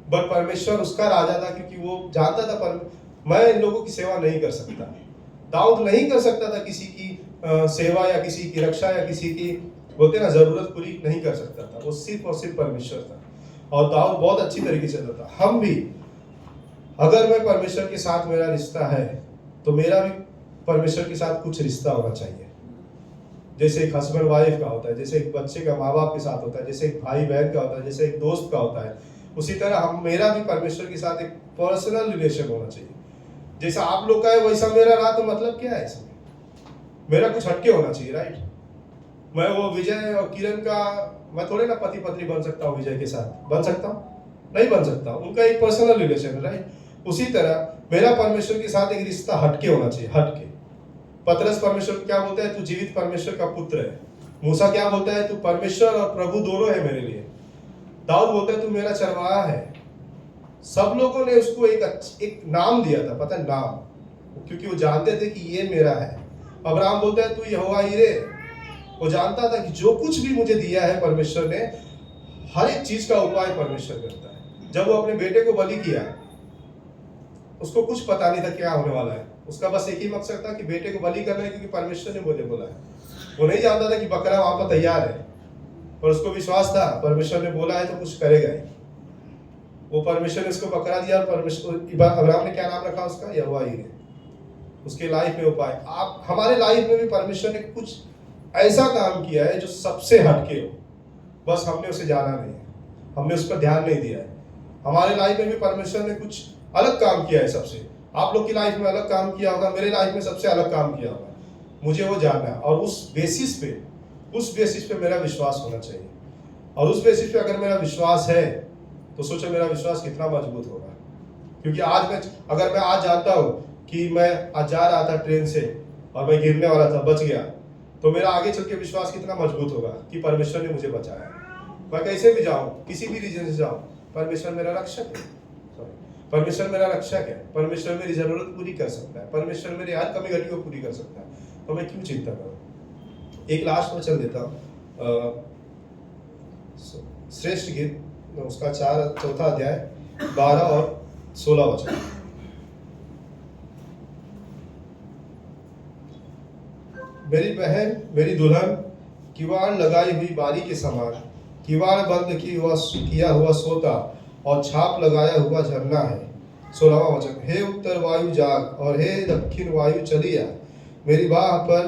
S3: बट परमेश्वर उसका राजा था, क्योंकि वो जानता था मैं इन लोगों की सेवा नहीं कर सकता। दाऊद नहीं कर सकता था किसी की सेवा या किसी की रक्षा या किसी की बोलते ना जरूरत पूरी नहीं कर सकता था। वो सिर्फ और सिर्फ परमेश्वर था, और दाऊद बहुत अच्छी तरीके से चलता था। हम भी, अगर मैं परमेश्वर के साथ मेरा रिश्ता है, तो मेरा भी परमेश्वर के साथ कुछ रिश्ता होना चाहिए। जैसे एक हस्बैंड वाइफ का होता है, जैसे एक बच्चे का माँ बाप के साथ होता है, जैसे एक भाई बहन का होता है, जैसे एक दोस्त का होता है, उसी तरह मेरा भी परमेश्वर के साथ एक पर्सनल रिलेशन होना चाहिए। जैसा आप लोग का है वैसा मेरा रहा, तो मतलब क्या है इसमें? मेरा कुछ हटके होना चाहिए, राइट? मैं वो विजय और किरण का, मैं थोड़े ना पति पत्नी बन सकता हूँ विजय के साथ, बन सकता हूँ? नहीं बन सकता। उनका एक पर्सनल रिलेशन है, राइट? उसी तरह मेरा परमेश्वर के साथ एक रिश्ता हटके होना चाहिए, हटके। पतरस परमेश्वर क्या बोलता है? तू जीवित परमेश्वर का पुत्र है। मूसा क्या बोलता है? तू परमेश्वर और प्रभु दोनों है मेरे लिए। दाऊद बोलता है तू मेरा चरवाहा है। सब लोगों ने उसको एक नाम दिया था, पता है नाम, क्योंकि वो जानते थे कि ये मेरा है। अब्राहम बोलता है तू यहोवा हीरे। वो जानता था कि जो कुछ भी मुझे दिया है परमेश्वर ने, हर एक चीज का उपाय परमेश्वर करता है। जब वो अपने बेटे को बलि किया, उसको कुछ पता नहीं था क्या होने वाला है। उसका बस एक ही मकसद था कि बेटे को बलि करना है, क्योंकि परमेश्वर ने मुझे बोला है। वो नहीं जानता था कि बकरा वहां पर तैयार है, पर उसको विश्वास था परमेश्वर ने बोला है तो कुछ करेगा ही। वो परमेश्वर ने उसको बकरा दिया, और परमेश्वर अब्राहम ने क्या नाम रखा उसका? यहोवा हीरे। उसके लाइफ में उपाय। आप हमारे लाइफ में भी परमेश्वर ने कुछ ऐसा काम किया है जो सबसे हटके हो, बस हमने उसे जाना नहीं है, हमने उस पर ध्यान नहीं दिया है। हमारे लाइफ में भी परमेश्वर ने कुछ अलग काम किया है सबसे। आप लोग की लाइफ में अलग काम किया होगा, मेरे लाइफ में सबसे अलग काम किया होगा, मुझे वो जानना है। और उस बेसिस पे मेरा विश्वास होना चाहिए। और उस बेसिस पे अगर मेरा विश्वास है, तो सोचो मेरा विश्वास कितना मजबूत होगा। क्योंकि अगर मैं आज जानता हूँ कि मैं आज जा रहा था ट्रेन से और मैं गिरने वाला था, बच गया, तो मेरा आगे चल के विश्वास कितना मजबूत होगा कि परमेश्वर ने मुझे बचाया। मैं कैसे भी जाऊं, किसी भी रीजन से जाऊं, परमेश्वर मेरा रक्षक है। परमेश्वर मेरा रक्षक है। परमेश्वर मेरी जरूरत पूरी कर सकता है। परमेश्वर मेरी हर कमी घटी को पूरी कर सकता है। तो मैं क्यों चिंता करूं? एक लास्ट वचन देता हूं, श्रेष्ठ गीत उसका 4 अध्याय 12 और 16 वचन। मेरी बहन, मेरी दुल्हन, किवाड़ लगाई हुई बारी के समान, किवाड़ बंद किया हुआ सोता और छाप लगाया हुआ झरना है। 16वां वचन, हे उत्तर वायु जाग और हे दक्षिण वायु चली आ, मेरी बाह पर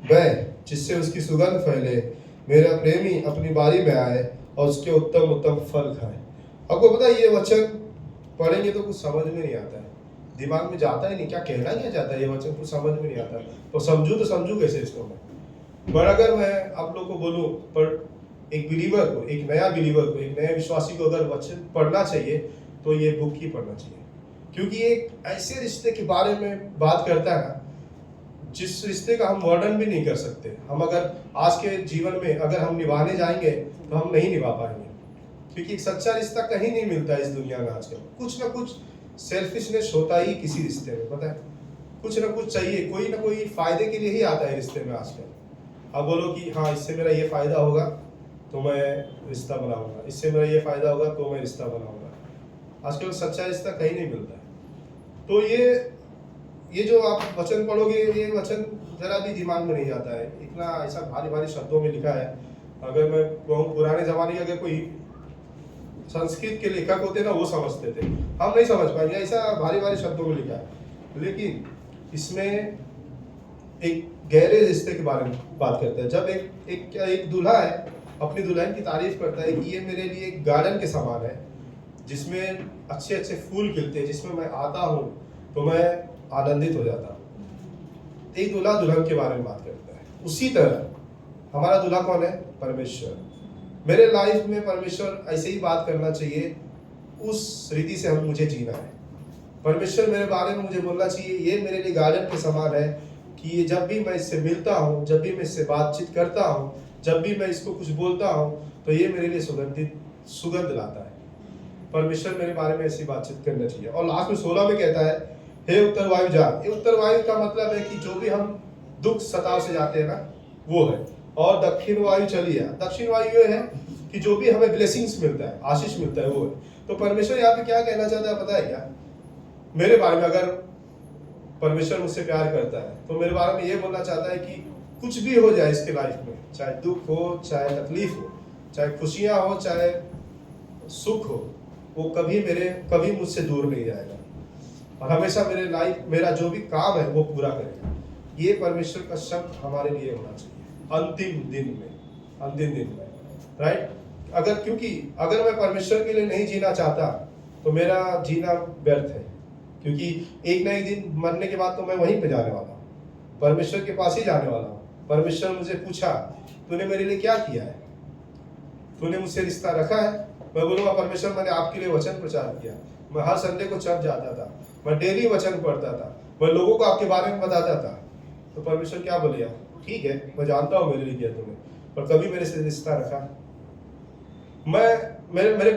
S3: बह जिससे उसकी सुगंध फैले, मेरा प्रेमी अपनी बारी में आए और उसके उत्तम उत्तम फल खाए। आपको पता है ये वचन पढ़ेंगे तो कुछ समझ में नहीं आता है, दिमाग में जाता ही नहीं, क्या कहना क्या चाहता है ये वचन, कुछ समझ में नहीं आता। तो समझू कैसे इसको मैं। पर अगर मैं आप लोग को बोलूं, पर एक बिलीवर को, एक नया बिलीवर को, एक नए विश्वासी को अगर वचन पढ़ना चाहिए तो ये बुक ही पढ़ना चाहिए, क्योंकि एक ऐसे रिश्ते के बारे में बात करता है ना जिस रिश्ते का हम वर्णन भी नहीं कर सकते। हम अगर आज के जीवन में अगर हम निभाने जाएंगे तो हम नहीं निभा पाएंगे, क्योंकि एक सच्चा रिश्ता कहीं नहीं मिलता इस दुनिया में आजकल। कुछ ना कुछ सेल्फिशनेस होता ही किसी रिश्ते में, पता है, कुछ ना कुछ चाहिए, कोई ना कोई फायदे के लिए ही आता है रिश्ते में आजकल। अब बोलो कि हाँ इससे मेरा ये फायदा होगा तो मैं रिश्ता बनाऊंगा, इससे मेरा ये फायदा होगा तो मैं रिश्ता बनाऊंगा। आजकल सच्चा रिश्ता कहीं नहीं मिलता है। तो ये जो आप वचन पढ़ोगे, ये वचन जरा भी दिमाग में नहीं आता है, इतना ऐसा भारी भारी शब्दों में लिखा है। अगर मैं कहूँ पुराने जमाने के अगर कोई संस्कृत के लेखक होते ना वो समझते थे, हम नहीं समझ पाएंगे, ऐसा भारी भारी शब्दों में लिखा है। लेकिन इसमें एक गहरे रिश्ते के बारे में बात करता है। जब एक दूल्हा है अपनी दुल्हन की तारीफ करता है कि ये मेरे लिए एक गार्डन के समान है जिसमें अच्छे अच्छे फूल खिलते हैं, जिसमें मैं आता हूँ तो मैं आनंदित हो जाता हूँ। एक दूल्हा दुल्हन के बारे में बात करता है। उसी तरह हमारा दूल्हा कौन है? परमेश्वर। मेरे लाइफ में परमेश्वर ऐसे ही बात करना चाहिए, उस रीति से मुझे जीना है। परमेश्वर मेरे बारे में मुझे बोलना चाहिए ये मेरे लिए गार्डन के समान है कि ये जब भी मैं इससे मिलता हूँ, जब भी मैं इससे बातचीत करता हूँ, जब भी मैं इसको कुछ बोलता हूँ तो ये मेरे लिए सुगंध लाता है। परमेश्वर मेरे बारे में ऐसी बातचीत करना चाहिए। और लास्ट में 16 में कहता है हे उत्तर वायु जाग। ये उत्तर वायु का मतलब है कि जो भी हम दुख सताव से जाते हैं ना वो है। और दक्षिण वायु चली है। दक्षिण वायु ये है कि जो भी हमें ब्लेसिंग्स मिलता है, आशीष मिलता है, वो है। तो परमेश्वर यहाँ पे क्या कहना चाहता है पता है क्या? मेरे बारे में अगर परमेश्वर मुझसे प्यार करता है तो मेरे बारे में ये बोलना चाहता है कि कुछ भी हो जाए इसके लाइफ में, चाहे दुख हो, चाहे तकलीफ हो, चाहे खुशियां हो, चाहे सुख हो, वो कभी मुझसे दूर नहीं जाएगा और हमेशा मेरा जो भी काम है वो पूरा करेगा। ये परमेश्वर का शब्द हमारे लिए होना चाहिए अंतिम दिन में, राइट? क्योंकि अगर मैं परमेश्वर के लिए नहीं जीना चाहता तो मेरा जीना व्यर्थ है, क्योंकि एक ना एक दिन मरने के बाद तो मैं वहीं पे जाने वाला हूँ, परमेश्वर के पास ही जाने वाला हूँ। परमेश्वर मुझे पूछा तूने मेरे लिए क्या किया है, तूने मुझसे रिश्ता रखा है? मैं बोलूँगा परमेश्वर मैंने आपके लिए वचन प्रचार किया, मैं हर संडे को चर्च जाता था, मैं डेली वचन पढ़ता था, मैं लोगों को आपके बारे में बताता था। तो परमेश्वर क्या बोलेगा? ठीक है मैं जानता हूँ मेरे लिए किया तुमने, पर कभी मेरे से रिश्ता रखा? मेरे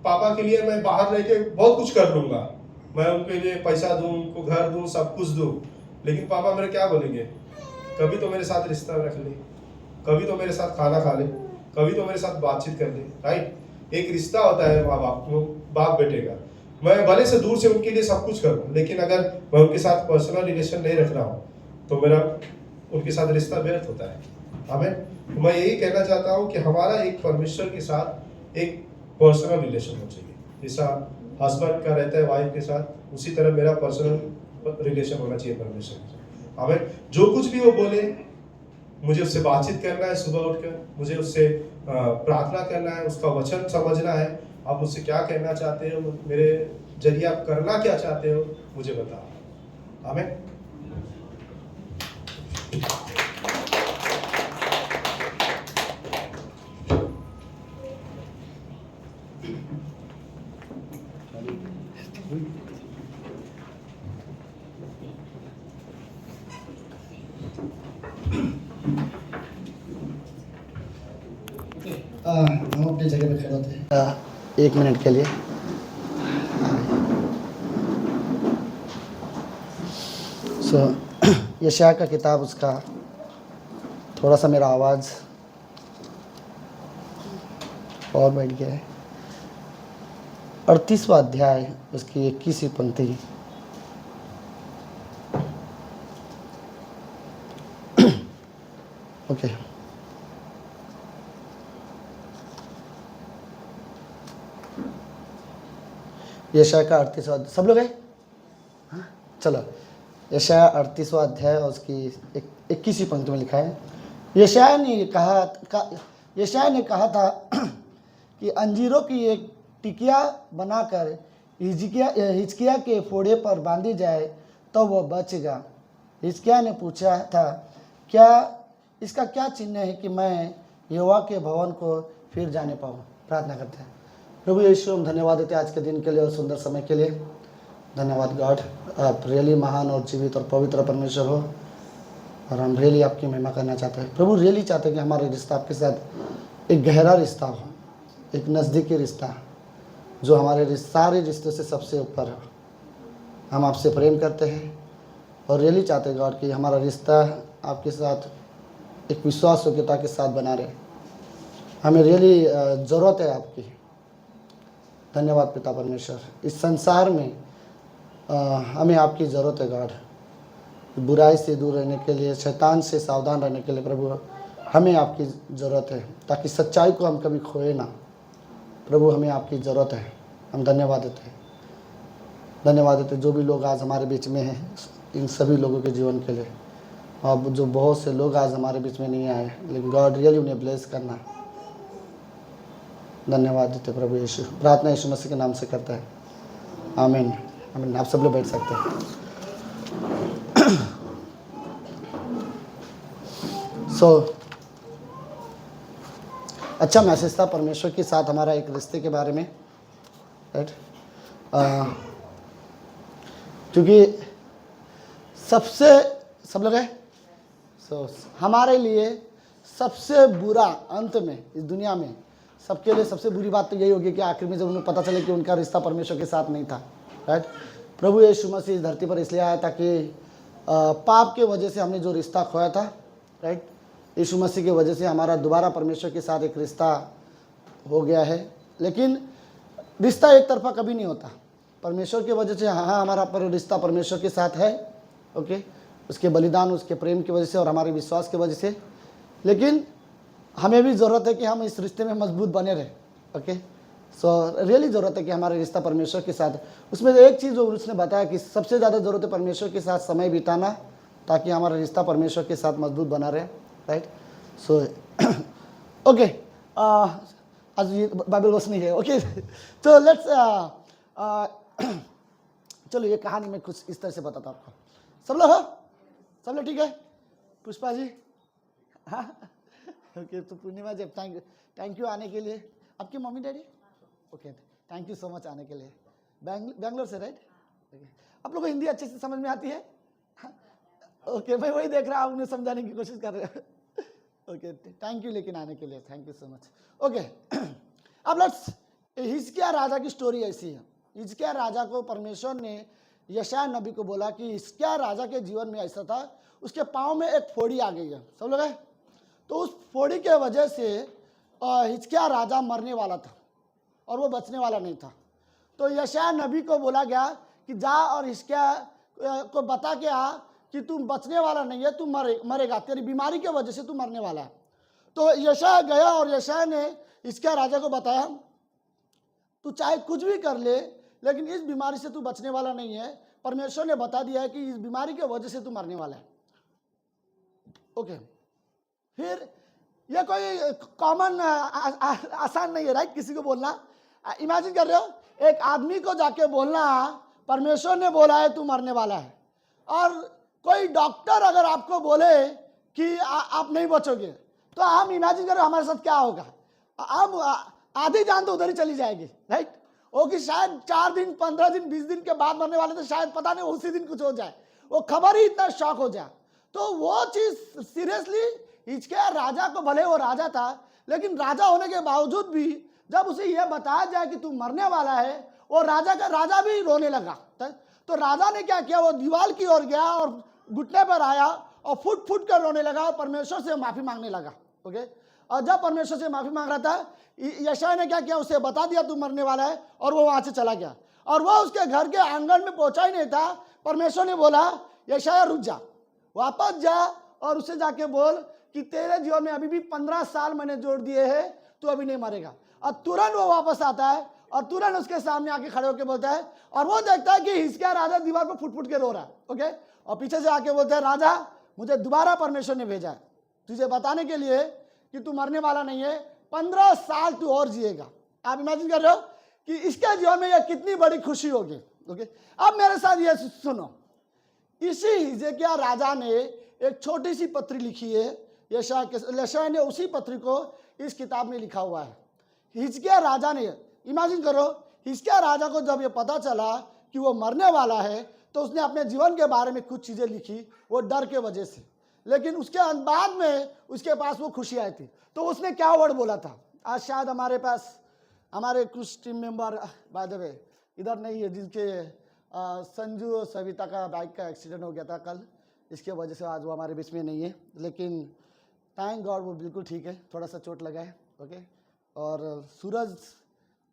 S3: पापा के लिए मैं बाहर रह के बहुत कुछ कर लूंगा, मैं उनके लिए पैसा दूं, उनको घर दूं, सब कुछ दूं, लेकिन पापा मेरे क्या बोलेंगे? कभी तो मेरे साथ रिश्ता रख ले, कभी तो मेरे साथ खाना खा ले, कभी तो मेरे साथ बातचीत कर ले, राइट? एक रिश्ता होता है माँ बाप बेटे का। मैं भले से दूर से उनके लिए सब कुछ करूँ, लेकिन अगर मैं उनके साथ पर्सनल रिलेशन नहीं रख रहा हूँ तो मेरा उनके साथ रिश्ता व्यर्थ होता है। हमें तो मैं यही कहना चाहता हूँ कि हमारा एक परमेश्वर के साथ एक पर्सनल रिलेशन होना चाहिए। जैसा हस्बैंड का रहता है वाइफ के साथ, उसी तरह मेरा पर्सनल रिलेशन होना चाहिए परमेश्वर के साथ। हमें जो कुछ भी वो बोले मुझे उससे बातचीत करना है, सुबह उठकर मुझे उससे प्रार्थना करना है, उसका वचन समझना है। आप मुझसे क्या कहना चाहते हो, मेरे जरिए आप करना क्या चाहते हो, मुझे बताओ। हमें
S2: हम अपनी जगह पे खड़े होते हैं 1 मिनट के लिए। यशायाह का किताब, उसका थोड़ा सा मेरा आवाज़ और बैठ गया है। 38वां अध्याय, उसकी 21वीं पंक्ति। ओके
S4: यशाया का 38वां अध्याय, सब लोग है? हाँ चलो, यशाया 38वां अध्याय और उसकी 21वीं पंक्ति में लिखा है, यशाया ने कहा था कि अंजीरों की एक टिकिया बनाकर हिजकिया के फोड़े पर बांधी जाए तो वह बचेगा। हिजकिया ने पूछा था, क्या इसका क्या चिन्ह है कि मैं यहोवा के भवन को फिर जाने पाऊँ? प्रार्थना करते हैं। प्रभु यीशु, हम धन्यवाद देते हैं आज के दिन के लिए और सुंदर समय के लिए। धन्यवाद गॉड, आप रियली महान और जीवित और पवित्र परमेश्वर हो और हम रियली आपकी महिमा करना चाहते हैं। प्रभु रियली चाहते हैं कि हमारा रिश्ता आपके साथ एक गहरा रिश्ता हो, एक नज़दीकी रिश्ता जो हमारे सारे रिश्तों से सबसे ऊपर हो। हम आपसे प्रेम करते हैं और रियली चाहते हैं गॉड कि हमारा रिश्ता आपके साथ एक विश्वास योग्यता के साथ बना रहे। हमें रियली ज़रूरत है आपकी। धन्यवाद पिता परमेश्वर, इस संसार में हमें आपकी ज़रूरत है गॉड, बुराई से दूर रहने के लिए, शैतान से सावधान रहने के लिए प्रभु हमें आपकी ज़रूरत है, ताकि सच्चाई को हम कभी खोए ना। प्रभु हमें आपकी ज़रूरत है। हम धन्यवाद देते जो भी लोग आज हमारे बीच में हैं, इन सभी लोगों के जीवन के लिए। और जो बहुत से लोग आज हमारे बीच में नहीं आए, लेकिन गॉड रियली उन्हें ब्लेस करना। धन्यवाद देते प्रभु यीशु। प्रार्थना यीशु मसीह के नाम से करता है, आमीन आमीन। आप सब लोग बैठ सकते हैं। अच्छा मैसेज था परमेश्वर के साथ हमारा एक रिश्ते के बारे में, राइट? क्योंकि सब लोग हैं, हमारे लिए सबसे बुरा अंत में इस दुनिया में सबके लिए सबसे बुरी बात तो यही होगी कि आखिर में जब उन्हें पता चले कि उनका रिश्ता परमेश्वर के साथ नहीं था, राइट? प्रभु यीशु मसीह इस धरती पर इसलिए आया था कि पाप के वजह से हमने जो रिश्ता खोया था, राइट, यीशु मसीह की वजह से हमारा दोबारा परमेश्वर के साथ एक रिश्ता हो गया है। लेकिन रिश्ता एक तरफा कभी नहीं होता। परमेश्वर की वजह से हाँ हमारा रिश्ता परमेश्वर के साथ है, ओके, उसके बलिदान, उसके प्रेम की वजह से और हमारे विश्वास की वजह से। लेकिन हमें भी ज़रूरत है कि हम इस रिश्ते में मजबूत बने रहें, ओके। सो रियली ज़रूरत है कि हमारा रिश्ता परमेश्वर के साथ। उसमें एक चीज़ जो उसने बताया कि सबसे ज़्यादा ज़रूरत है परमेश्वर के साथ समय बिताना, ताकि हमारा रिश्ता परमेश्वर के साथ मजबूत बना रहे, राइट? सो ओके, आज ये बाइबल वर्स नहीं है, ओके। तो लेट्स चलो ये कहानी मैं कुछ इस तरह से बताता हूँ आपको। सब लोग हो? सब लोग ठीक है? पुष्पा जी, हाँ, ओके। तो पूर्णिमा जी, थैंक यू आने के लिए। आपकी mummy daddy, okay, thank you so much आने के लिए। बैंगलोर से, राइट? आप लोगों को हिंदी अच्छे से समझ में आती है? ओके, मैं वही देख रहा हूँ, उन्हें समझाने की कोशिश कर रहे हैं। ओके, थैंक यू लेकिन आने के लिए, thank you so much. Okay, अब लेट्स, हिजकिय्याह राजा की स्टोरी ऐसी है। हिजकिय्याह राजा को परमेश्वर ने यशायाह नबी को बोला कि हिजकिय्याह राजा के जीवन में ऐसा था, उसके पाँव में एक फोड़ी आ गई है। सब लोग है? तो उस फोड़ी के वजह से हिजकिय्याह राजा मरने वाला था और वो बचने वाला नहीं था। तो यशायाह नबी को बोला गया कि जा और हिजकिय्याह को बता के आ कि तुम बचने वाला नहीं है, तुम मरेगा, तेरी बीमारी की वजह से तू मरने वाला है। तो यशायाह गया और यशायाह ने हिजकिय्याह राजा को बताया, तू चाहे कुछ भी कर ले, लेकिन इस बीमारी से तू बचने वाला नहीं है। परमेश्वर ने बता दिया है कि इस बीमारी की वजह से तू मरने वाला है। ओके, फिर यह कोई कॉमन आसान नहीं है, राइट? किसी को बोलना, इमेजिन कर रहे हो, एक आदमी को जाके बोलना परमेश्वर ने बोला है तू मरने वाला है, और कोई डॉक्टर अगर आपको बोले कि आप नहीं बचोगे, तो हम इमेजिन करो हमारे साथ क्या होगा। अब आधी जान तो उधर ही चली जाएगी, राइट? वो कि शायद 4 दिन 15 दिन 20 दिन के बाद मरने वाले, तो शायद पता नहीं उसी दिन कुछ हो जाए, वो खबर ही इतना शॉक हो जाए। तो वो चीज सीरियसली हिजकिय्याह राजा को, भले वो राजा था, लेकिन राजा होने के बावजूद भी जब उसे यह बताया जाए कि तू मरने वाला है, वो राजा भी रोने लगा। तो राजा ने क्या किया, वो दीवार की ओर गया और घुटने पर आया और फुट फुट कर रोने लगा और परमेश्वर से माफी मांगने लगा। ओके, और जब परमेश्वर से माफी मांग रहा था, यशायाह ने क्या किया, उसे बता दिया तू मरने वाला है, और वो वहां से चला गया। और वो उसके घर के आंगन में पहुंचा ही नहीं था, परमेश्वर ने बोला यशायाह रुक जा, वापस जा और उसे जाके बोल कि तेरे जीवन में अभी भी 15 साल मैंने जोड़ दिए हैं, तू अभी नहीं मरेगा। और तुरंत वो वापस आता है और तुरंत उसके सामने आके खड़े होकर बोलता है, और वो देखता है कि हिजकिय्याह राजा दीवार पर फुट फुट के रो रहा है, ओके, और पीछे से आके बोलता है, राजा मुझे दोबारा परमेश्वर ने भेजा है तुझे बताने के लिए कि तू मरने वाला नहीं है, 15 साल तू और जिएगा। आप इमेजिन कर रहे हो कि इसके जीवन में यह कितनी बड़ी खुशी होगी, ओके। अब मेरे साथ ये सुनो, इसी हिजकिय्याह राजा ने एक छोटी सी पत्री लिखी है, यशायाह ने उसी पत्री को इस किताब में लिखा हुआ है। हिजकिय्याह राजा ने, इमेजिन करो, हिजकिय्याह राजा को जब ये पता चला कि वो मरने वाला है तो उसने अपने जीवन के बारे में कुछ चीज़ें लिखी, वो डर के वजह से, लेकिन उसके बाद में उसके पास वो खुशी आई थी। तो उसने क्या वर्ड बोला था, आज शायद हमारे पास हमारे कुछ team member by the way इधर नहीं है, जिनके संजू और सविता का बाइक का एक्सीडेंट हो गया था कल, इसके वजह से आज वो हमारे बीच में नहीं है, लेकिन थैंक गॉड वो बिल्कुल ठीक है, थोड़ा सा चोट लगा है, ओके। और सूरज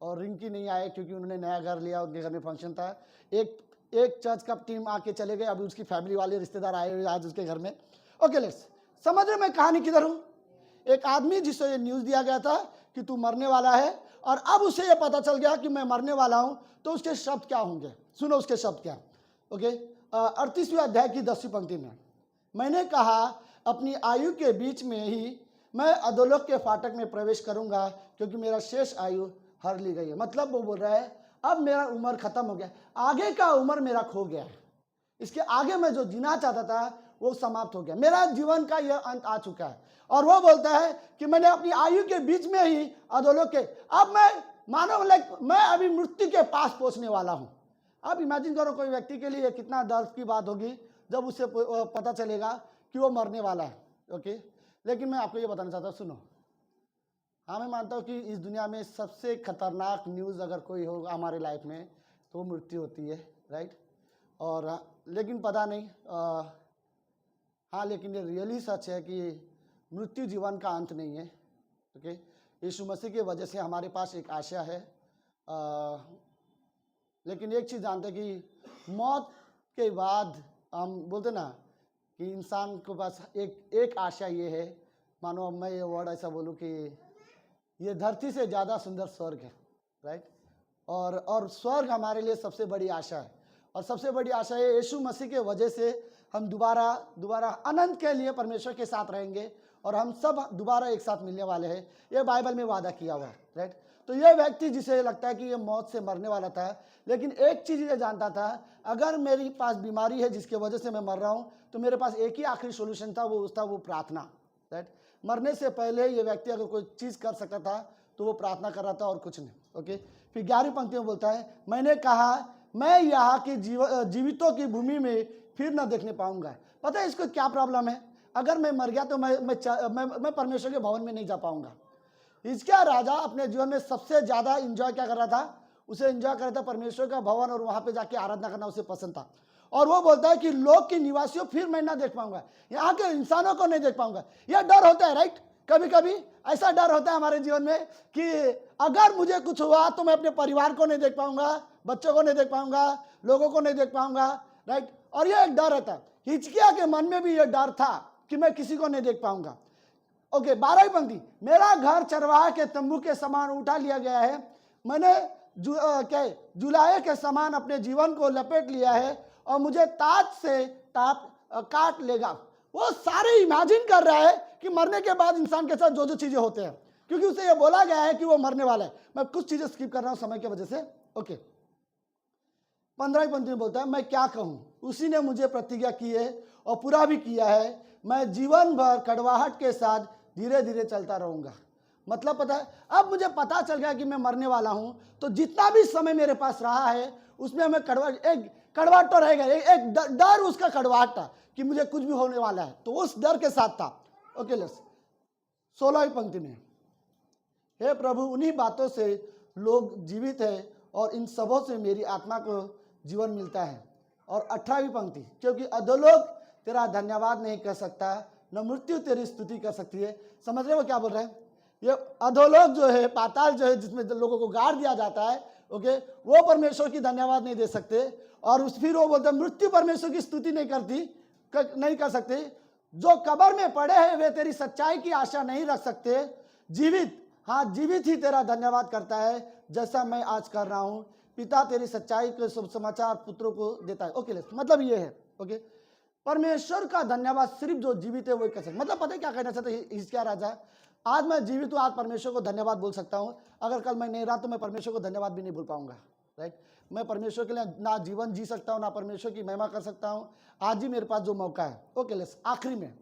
S4: और रिंकी नहीं आए क्योंकि उन्होंने नया घर लिया, उनके घर में फंक्शन था। एक चर्च का टीम आके चले गए, अभी उसकी फैमिली वाले रिश्तेदार आए हुए आज उसके घर में, ओके। लेट्स समझ रहे मैं कहानी किधर हूँ। एक आदमी जिसे ये न्यूज़ दिया गया था कि तू मरने वाला है, और अब उसे ये पता चल गया कि मैं मरने वाला हूँ, तो उसके शब्द क्या होंगे, सुनो उसके शब्द क्या, ओके। 38वें अध्याय की 10वीं पंक्ति में, मैंने कहा अपनी आयु के बीच में ही मैं अधोलोक के फाटक में प्रवेश करूंगा, क्योंकि मेरा शेष आयु हर ली गई है। मतलब वो बोल रहा है अब मेरा उम्र खत्म हो गया, आगे का उम्र मेरा खो गया है, इसके आगे मैं जो जीना चाहता था वो समाप्त हो गया, मेरा जीवन का यह अंत आ चुका है। और वो बोलता है कि मैंने अपनी आयु के बीच में ही अधोलोक के, अब मैं मानो लाइक मैं अभी मृत्यु के पास पहुंचने वाला हूं। अब इमेजिन करो कोई व्यक्ति के लिए कितना दर्द की बात होगी जब उसे पता चलेगा कि वो मरने वाला है, ओके। लेकिन मैं आपको ये बताना चाहता हूँ, सुनो, हाँ मैं मानता हूँ कि इस दुनिया में सबसे खतरनाक न्यूज़ अगर कोई हो हमारे लाइफ में तो मृत्यु होती है, राइट। और लेकिन पता नहीं, हाँ लेकिन ये रियली सच है कि मृत्यु जीवन का अंत नहीं है, ओके। यीशु मसीह की वजह से हमारे पास एक आशा है, लेकिन एक चीज़ जानते हैं कि मौत के बाद हम बोलते ना कि इंसान के पास एक आशा ये है, मानो मैं ये वर्ड ऐसा बोलूँ कि ये धरती से ज़्यादा सुंदर स्वर्ग है, राइट। और स्वर्ग हमारे लिए सबसे बड़ी आशा है, और सबसे बड़ी आशा है यीशु मसीह के वजह से हम दोबारा अनंत के लिए परमेश्वर के साथ रहेंगे, और हम सब दोबारा एक साथ मिलने वाले हैं, ये बाइबल में वादा किया हुआ है, राइट। तो ये व्यक्ति जिसे लगता है कि ये मौत से मरने वाला था, लेकिन एक चीज़ ये जानता था, अगर मेरे पास बीमारी है जिसके वजह से मैं मर रहा हूँ, तो मेरे पास एक ही आखिरी सोल्यूशन था, वो प्रार्थना, राइट। मरने से पहले ये व्यक्ति अगर कोई चीज़ कर सकता था तो वो प्रार्थना कर रहा था और कुछ नहीं, ओके। फिर 11वीं पंक्ति में बोलता है, मैंने कहा मैं यहाँ की जीवितों की भूमि में फिर न देखने पाऊंगा। पता है इसको क्या प्रॉब्लम है, अगर मैं मर गया तो मैं परमेश्वर के भवन में नहीं जा पाऊंगा। हिजकिय्याह राजा अपने जीवन में सबसे ज़्यादा इंजॉय क्या कर रहा था, उसे इंजॉय कर रहा था परमेश्वर का भवन, और वहाँ पे जाके आराधना करना उसे पसंद था। और वो बोलता है कि लोक के निवासियों फिर मैं ना देख पाऊंगा, यहाँ के इंसानों को नहीं देख पाऊंगा। यह डर होता है, राइट। कभी कभी ऐसा डर होता है हमारे जीवन में कि अगर मुझे कुछ हुआ तो मैं अपने परिवार को नहीं देख पाऊंगा, बच्चों को नहीं देख पाऊंगा, लोगों को नहीं देख पाऊंगा, राइट। और ये एक डर रहता है। हिजकिय्याह के मन में भी ये डर था कि मैं किसी को नहीं देख पाऊंगा, ओके। 12वीं पंक्ति, मेरा घर चरवाहा के तंबू के समान उठा लिया गया है, मैंने जुलाहे के समान अपने जीवन को लपेट लिया है, और मुझे ताज से ताप काट लेगा। वो सारे इमेजिन कर रहा है कि मरने के बाद इंसान के साथ जो जो चीजें होते हैं, क्योंकि उसे ये बोला गया है कि वो मरने वाला है। मैं कुछ चीजें स्किप कर रहा हूं समय की वजह से, ओके। 15वीं पंक्ति में बोलता है, मैं क्या कहूं, उसी ने मुझे प्रतिज्ञा की है और पूरा भी किया है, मैं जीवन भर कड़वाहट के साथ धीरे धीरे चलता रहूंगा। मतलब पता है, अब मुझे पता चल गया कि मैं मरने वाला हूं, तो जितना भी समय मेरे पास रहा है उसमें मैं कड़वाहट तो रहेगा, एक डर उसका कड़वाहट था कि मुझे कुछ भी होने वाला है, तो उस डर के साथ था, ओके। लेट्स 16वीं पंक्ति में, हे प्रभु उन्हीं बातों से लोग जीवित है, और इन सबों से मेरी आत्मा को जीवन मिलता है। और 18वीं पंक्ति, क्योंकि अधोलोक तेरा धन्यवाद नहीं कर सकता, न मृत्यु तेरी स्तुति कर सकती है। समझ रहे हो क्या बोल रहे हैं, ये अधोलोक जो है, पाताल जो है, जिसमें लोगों को गाड़ दिया जाता है, ओके, वो परमेश्वर की धन्यवाद नहीं दे सकते। और फिर वो बोलते हैं मृत्यु परमेश्वर की स्तुति नहीं कर सकते। जो कब्र में पड़े हैं वे तेरी सच्चाई की आशा नहीं रख सकते, जीवित हाँ जीवित ही तेरा धन्यवाद करता है जैसा मैं आज कर रहा हूँ। पिता तेरी सच्चाई के शुभ समाचार पुत्रों को देता है। ओके मतलब ये है ओके परमेश्वर का धन्यवाद सिर्फ जो जीवित है वो कर सकता। मतलब पता है क्या कहना चाहते हैं हिजकिय्याह राजा, आज मैं जीवित हूँ, आज परमेश्वर को धन्यवाद बोल सकता हूँ। अगर कल मैं नहीं रहा तो मैं परमेश्वर को धन्यवाद भी नहीं बोल पाऊंगा। राइट, मैं परमेश्वर के लिए ना जीवन जी सकता हूँ ना परमेश्वर की महिमा कर सकता हूँ। आज ही मेरे पास जो मौका है। ओके लेट्स आखिरी में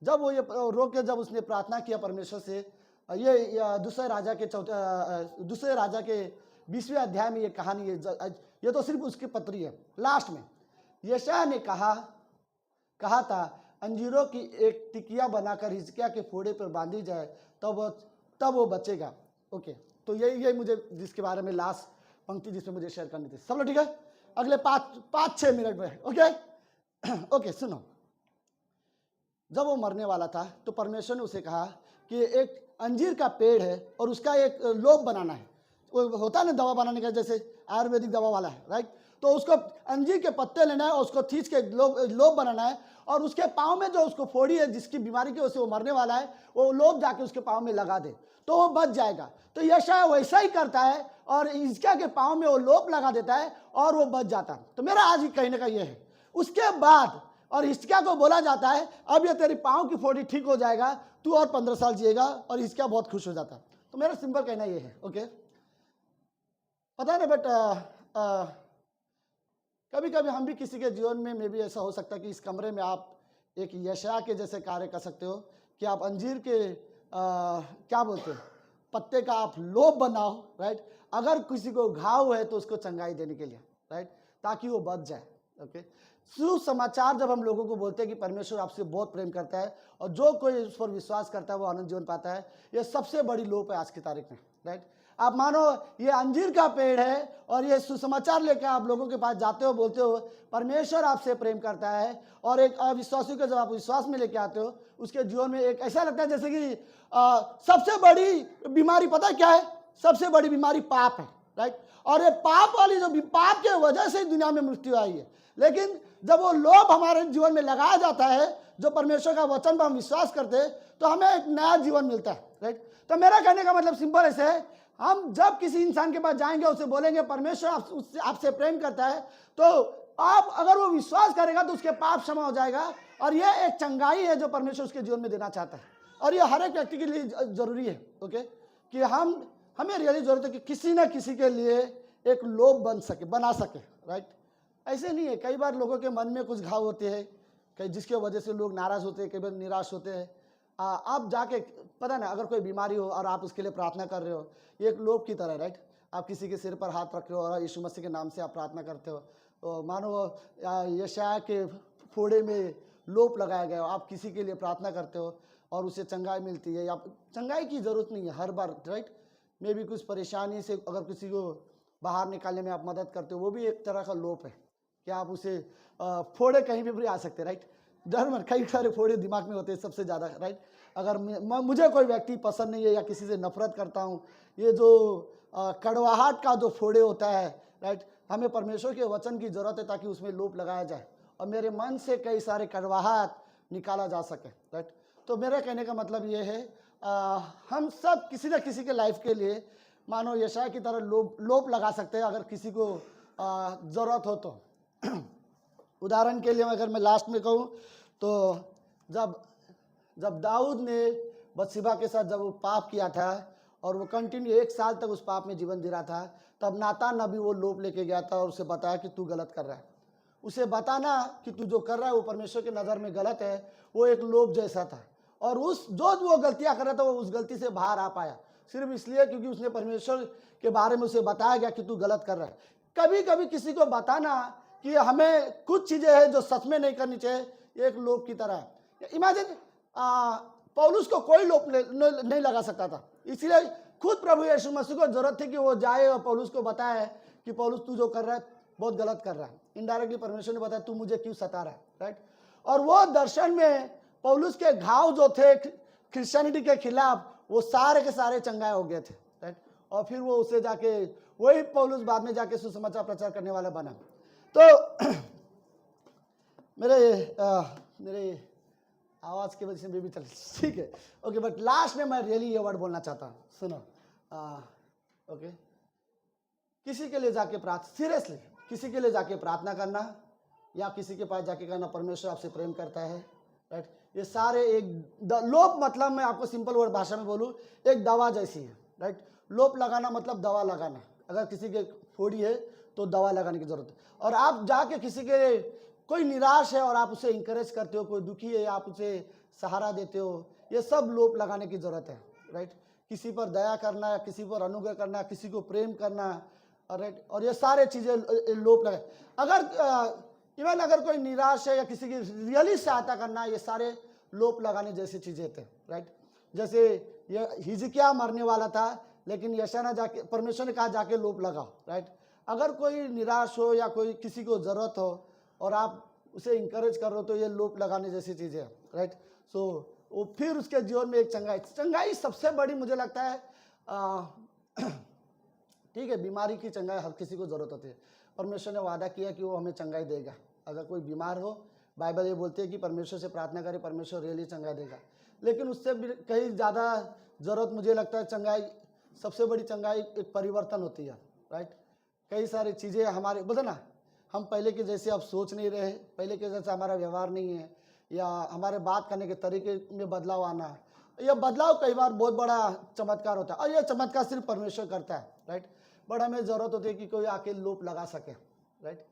S4: जब वो ये रोक के जब उसने प्रार्थना किया परमेश्वर से, ये दूसरे राजा के 20वें अध्याय में ये कहानी है। ये तो सिर्फ उसकी पत्री है। लास्ट में यशायाह ने कहा था अंजीरों की एक टिकिया बनाकर हिजकिय्याह के फोड़े पर बांधी जाए तब वो बचेगा। ओके तो ये मुझे जिसके बारे में लास्ट पंक्ति जिसमें मुझे शेयर करनी थी। सब लोग ठीक है? अगले 5-6 मिनट में। ओके सुनो, जब वो मरने वाला था तो परमेश्वर ने उसे कहा कि एक अंजीर का पेड़ है और उसका एक लोब बनाना है। वो होता है ना दवा बनाने का, जैसे आयुर्वेदिक दवा वाला है। राइट, तो उसको अंजीर के पत्ते लेना है और उसको खींच के लोब बनाना है और उसके पाँव में जो उसको फोड़ी है जिसकी बीमारी की वजह से वो मरने वाला है, वो लोब जाके उसके पाँव में लगा दे तो वो बच जाएगा। तो यशायाह वैसा ही करता है और हिजकिय्याह के पाँव में वो लोब लगा देता है और वो बच जाता है। तो मेरा आज ही कहने का ये है। उसके बाद और हिजकिय्याह को बोला जाता है अब ये तेरी पाँव की फोड़ी ठीक हो जाएगा, तू और 15 साल जिएगा, और हिजकिय्याह बहुत खुश हो जाता है। तो मेरा सिंपल कहना ये है। ओके पता है ना बट कभी कभी हम भी किसी के जीवन में भी ऐसा हो सकता है कि इस कमरे में आप एक यशायाह के जैसे कार्य कर सकते हो कि आप अंजीर के क्या बोलते हैं पत्ते का आप लोब बनाओ। राइट, अगर किसी को घाव है तो उसको चंगाई देने के लिए। राइट, ताकि वो बच जाए। ओके सुसमाचार जब हम लोगों को बोलते हैं कि परमेश्वर आपसे बहुत प्रेम करता है और जो कोई उस पर विश्वास करता है वो आनंद जीवन पाता है, ये सबसे बड़ी लोप है आज की तारीख में। राइट, आप मानो ये अंजीर का पेड़ है और ये सुसमाचार लेकर आप लोगों के पास जाते हो, बोलते हो परमेश्वर आपसे प्रेम करता है, और एक अविश्वासी को जब आप विश्वास में लेके आते हो उसके जीवन में एक ऐसा लगता है जैसे कि सबसे बड़ी बीमारी पता है क्या है? सबसे बड़ी बीमारी पाप है। राइट, और ये पाप वाली जो पाप के वजह से दुनिया में मृत्यु आई है। लेकिन जब वो लोभ हमारे जीवन में लगाया जाता है, जो परमेश्वर का वचन पर हम विश्वास करते हैं, तो हमें एक नया जीवन मिलता है। राइट, तो मेरा कहने का मतलब सिंपल ऐसे है, हम जब किसी इंसान के पास जाएंगे उसे बोलेंगे परमेश्वर आपसे प्रेम करता है, तो आप अगर वो विश्वास करेगा तो उसके पाप क्षमा हो जाएगा। और ये एक चंगाई है जो परमेश्वर उसके जीवन में देना चाहता है, और ये हर एक व्यक्ति के लिए जरूरी है। ओके कि हमें रियली जरूरत है कि किसी ना किसी के लिए एक लोभ बना सके। राइट, ऐसे नहीं है, कई बार लोगों के मन में कुछ घाव होते हैं कई जिसके वजह से लोग नाराज होते हैं, कई बार निराश होते हैं। आप जाके पता ना अगर कोई बीमारी हो और आप उसके लिए प्रार्थना कर रहे हो, ये एक लोभ की तरह। राइट, आप किसी के सिर पर हाथ रख रहे हो और यीशु मसीह के नाम से आप प्रार्थना करते हो, तो मानो यशायाह के फोड़े में लोप लगाया गया हो, आप किसी के लिए प्रार्थना करते हो और उसे चंगाई मिलती है। या चंगाई की जरूरत नहीं है हर बार। राइट, मे भी कुछ परेशानी से अगर किसी को बाहर निकालने में आप मदद करते हो, वो भी एक तरह का लोप है कि आप उसे फोड़े कहीं भी आ सकते। राइट, डर मत, कई सारे फोड़े दिमाग में होते हैं सबसे ज़्यादा। राइट, अगर मुझे कोई व्यक्ति पसंद नहीं है या किसी से नफरत करता हूँ, ये जो कड़वाहट का जो फोड़े होता है। राइट, हमें परमेश्वर के वचन की जरूरत है ताकि उसमें लोप लगाया जाए और मेरे मन से कई सारे कड़वाहट निकाला जा सके। राइट, तो मेरा कहने का मतलब ये है हम सब किसी न किसी के लाइफ के लिए मानो यशायाह की तरह लोप लगा सकते हैं अगर किसी को ज़रूरत हो तो। उदाहरण के लिए अगर मैं लास्ट में कहूँ तो जब दाऊद ने बत्सिबा के साथ जब वो पाप किया था और वो कंटिन्यू 1 साल तक उस पाप में जीवन जी रहा था, तब नातान नबी वो लोप लेके गया था और उसे बताया कि तू गलत कर रहा है। उसे बताना कि तू जो कर रहा है वो परमेश्वर के नज़र में गलत है, वो एक लोभ जैसा था। और वो गलतियाँ कर रहा था वो उस गलती से बाहर आ पाया सिर्फ इसलिए क्योंकि उसने परमेश्वर के बारे में उसे बताया गया कि तू गलत कर रहा है। कभी कभी किसी को बताना कि हमें कुछ चीज़ें हैं जो सच में नहीं करनी चाहिए, एक लोभ की तरह है। इमेजिन पौलुस को कोई लोभ नहीं लगा सकता था, इसलिए खुद प्रभु यीशु मसीह को जरूरत थी कि वो जाए और पौलुस को बताए कि पौलुस तू जो कर रहा है बहुत गलत कर रहा है। इनडायरेक्टली परमेश्वर ने बताया तू मुझे क्यों सता रहा है। राइट, और वो दर्शन में पौलुस के घाव जो थे क्रिश्चियनिटी के खिलाफ वो सारे के सारे चंगाए हो गए थे। राइट, और फिर वो उसे जाके वही पौलुस बाद में जाके सुसमाचार प्रचार करने वाला बना। तो मेरे आवाज़ की वजह से मैं भी चल, ठीक है ओके। बट लास्ट में मैं रियली ये वर्ड बोलना चाहता हूँ, सुनो। ओके, किसी के लिए जाके सीरियसली किसी के लिए जाके प्रार्थना करना या किसी के पास जाके करना, परमेश्वर आपसे प्रेम करता है, राइट। ये सारे एक लोप, मतलब मैं आपको सिंपल वर्ड भाषा में बोलूँ, एक दवा जैसी है, राइट। लोप लगाना मतलब दवा लगाना। अगर किसी के फोड़ी है तो दवा लगाने की जरूरत है। और आप जाके किसी के, कोई निराश है और आप उसे इंकरेज करते हो, कोई दुखी है आप उसे सहारा देते हो, ये सब लोप लगाने की जरूरत है, राइट। किसी पर दया करना, किसी पर अनुग्रह करना, किसी को प्रेम करना, राइट। और ये सारे चीजें लोप लगे। अगर इवन अगर कोई निराश है या किसी की रियली सहायता करना, ये सारे लोप लगाने जैसी चीजें थे, राइट। जैसे ये हिजकिय्याह मरने वाला था, लेकिन यशायाह जाके, परमेश्वर ने कहा जाके लोप लगाओ, राइट। अगर कोई निराश हो या कोई किसी को जरूरत हो और आप उसे इंकरेज कर रहे हो, तो ये लोप लगाने जैसी चीजें है, राइट। सो वो फिर उसके जीवन में एक चंगाई सबसे बड़ी मुझे लगता है, ठीक है, बीमारी की चंगाई हर किसी को जरूरत होती है। परमेश्वर ने वादा किया कि वो हमें चंगाई देगा। अगर कोई बीमार हो, बाइबल ये बोलती है कि परमेश्वर से प्रार्थना करें, परमेश्वर रियली चंगाई देगा। लेकिन उससे भी कहीं ज़्यादा ज़रूरत मुझे लगता है चंगाई, सबसे बड़ी चंगाई एक परिवर्तन होती है, राइट। कई सारी चीज़ें हमारे, बोलते ना, हम पहले के जैसे अब सोच नहीं रहे, पहले के जैसे हमारा व्यवहार नहीं है, या हमारे बात करने के तरीके में बदलाव आना, यह बदलाव कई बार बहुत बड़ा चमत्कार होता है। और यह चमत्कार सिर्फ परमेश्वर करता है, राइट। बट हमें ज़रूरत होती है कि कोई आके लोप लगा सके, राइट।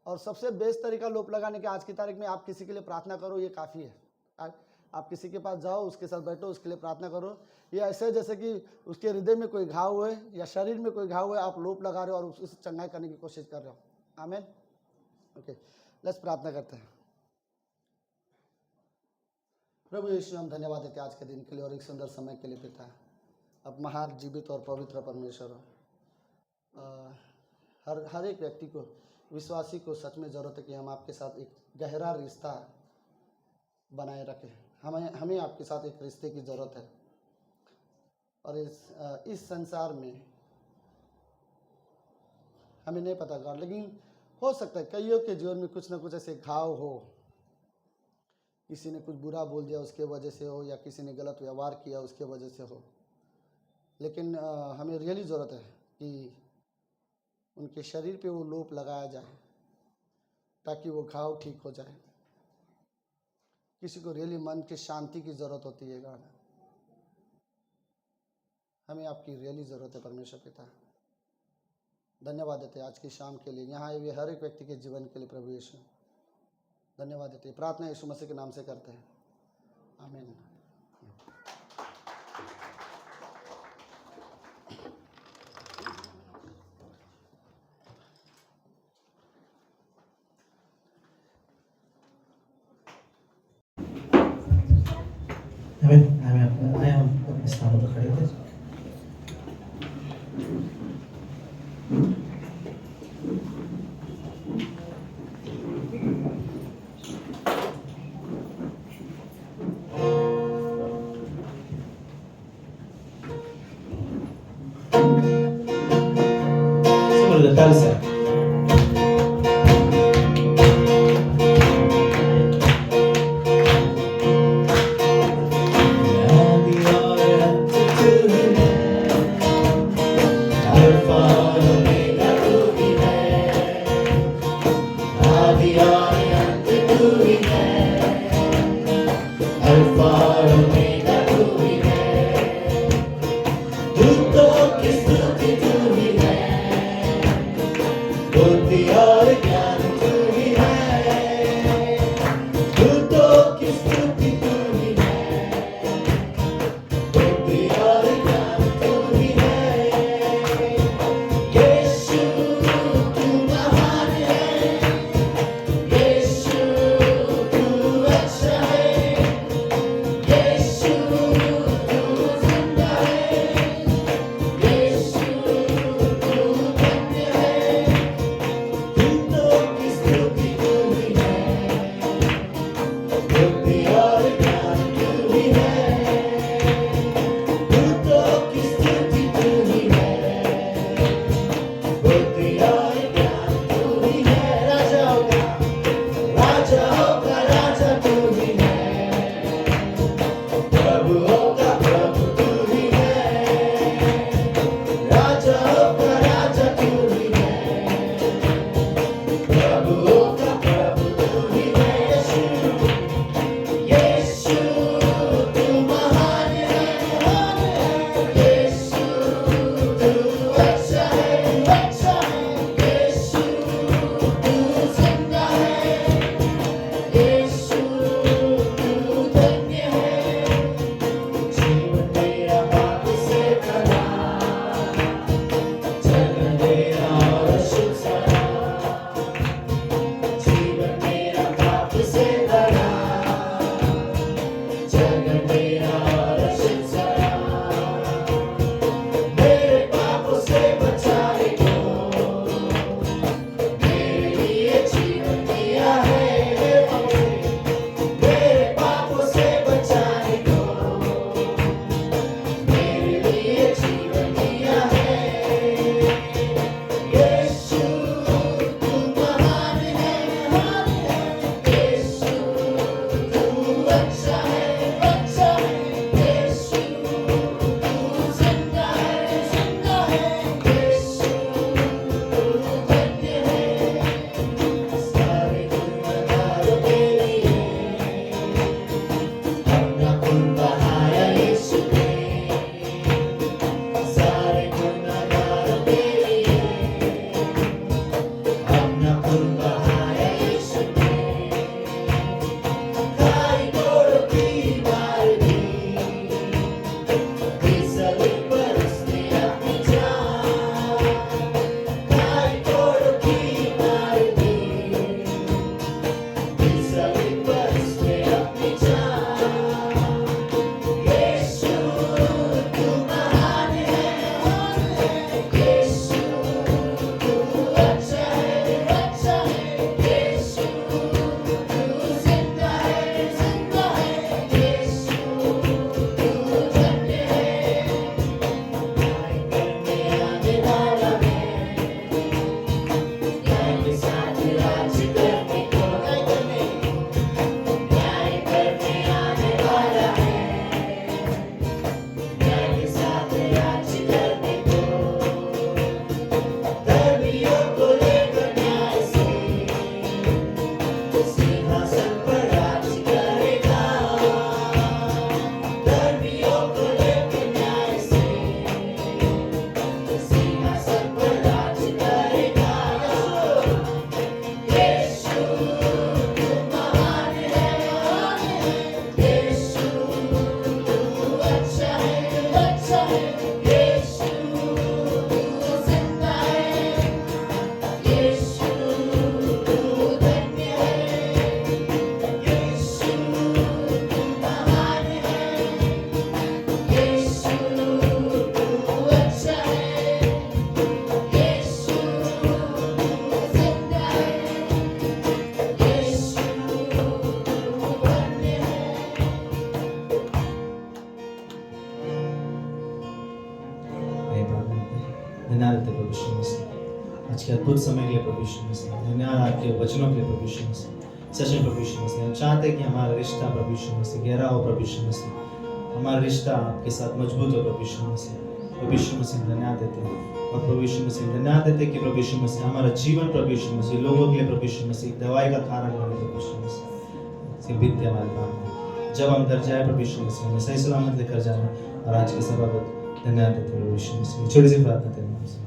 S4: और सबसे बेस्ट तरीका लोप लगाने के आज की तारीख में, आप किसी के लिए प्रार्थना करो, ये काफ़ी है। आप किसी के पास जाओ, उसके साथ बैठो, उसके लिए प्रार्थना करो। ये ऐसे जैसे कि उसके हृदय में कोई घाव हुए या शरीर में कोई घाव हुए, आप लोप लगा रहे हो और उससे चंगाई करने की कोशिश कर रहे हो। आमीन। ओके, लेट्स प्रार्थना करते हैं। प्रभु यीशु, हम धन्यवाद देते हैं आज के दिन के लिए और एक सुंदर समय के लिए पिता। अब महान, जीवित और पवित्र परमेश्वर हो, हर एक व्यक्ति को, विश्वासी को सच में ज़रूरत है कि हम आपके साथ एक गहरा रिश्ता बनाए रखें। हमें आपके साथ एक रिश्ते की ज़रूरत है। और इस संसार में हमें नहीं पता गॉड, लेकिन हो सकता है कईयों के जीवन में कुछ ना कुछ ऐसे घाव हो, किसी ने कुछ बुरा बोल दिया उसके वजह से हो, या किसी ने गलत व्यवहार किया उसके वजह से हो। लेकिन हमें रियली ज़रूरत है कि उनके शरीर पे वो लोप लगाया जाए ताकि वो घाव ठीक हो जाए। किसी को रियली मन की शांति की ज़रूरत होती है गॉड, हमें आपकी रियली ज़रूरत है परमेश्वर पिता। धन्यवाद देते हैं आज की शाम के लिए, यहाँ आए हुए हर एक व्यक्ति के जीवन के लिए प्रभु यीशु। धन्यवाद देते हैं, प्रार्थना यीशु मसीह के नाम से करते हैं, आमीन।
S1: आए हम अपने स्थानों पर खड़े थे। Sobre la talsa. यीशु मसीह। आज के अद्भुत समय के लिए प्रभु यीशु मसीह, धन्यवाद आपके वचनों के लिए प्रभु यीशु मसीह। सच में प्रभु यीशु मसीह, हम चाहते हैं कि हमारा रिश्ता प्रभु यीशु मसीह गहरा हो प्रभु यीशु मसीह, हमारा रिश्ता आपके साथ मजबूत हो प्रभु यीशु मसीह। प्रभु यीशु मसीह धन्यवाद देते हैं, और प्रभु यीशु मसीह धन्यवाद देते हैं कि प्रभु यीशु मसीह हमारा जीवन प्रभु यीशु मसीह लोगों के लिए प्रभु यीशु मसीह एक दवाई का कारण बने प्रभु यीशु मसीह। से बीतते हमारे काम में जब हम घर जाए प्रभु यीशु मसीह हमें सही सलामत लेकर जाना, और आज के सब बाबत धन्यवाद देते हैं प्रभु यीशु मसीह। छोटी सी प्रार्थना तेरे नाम से।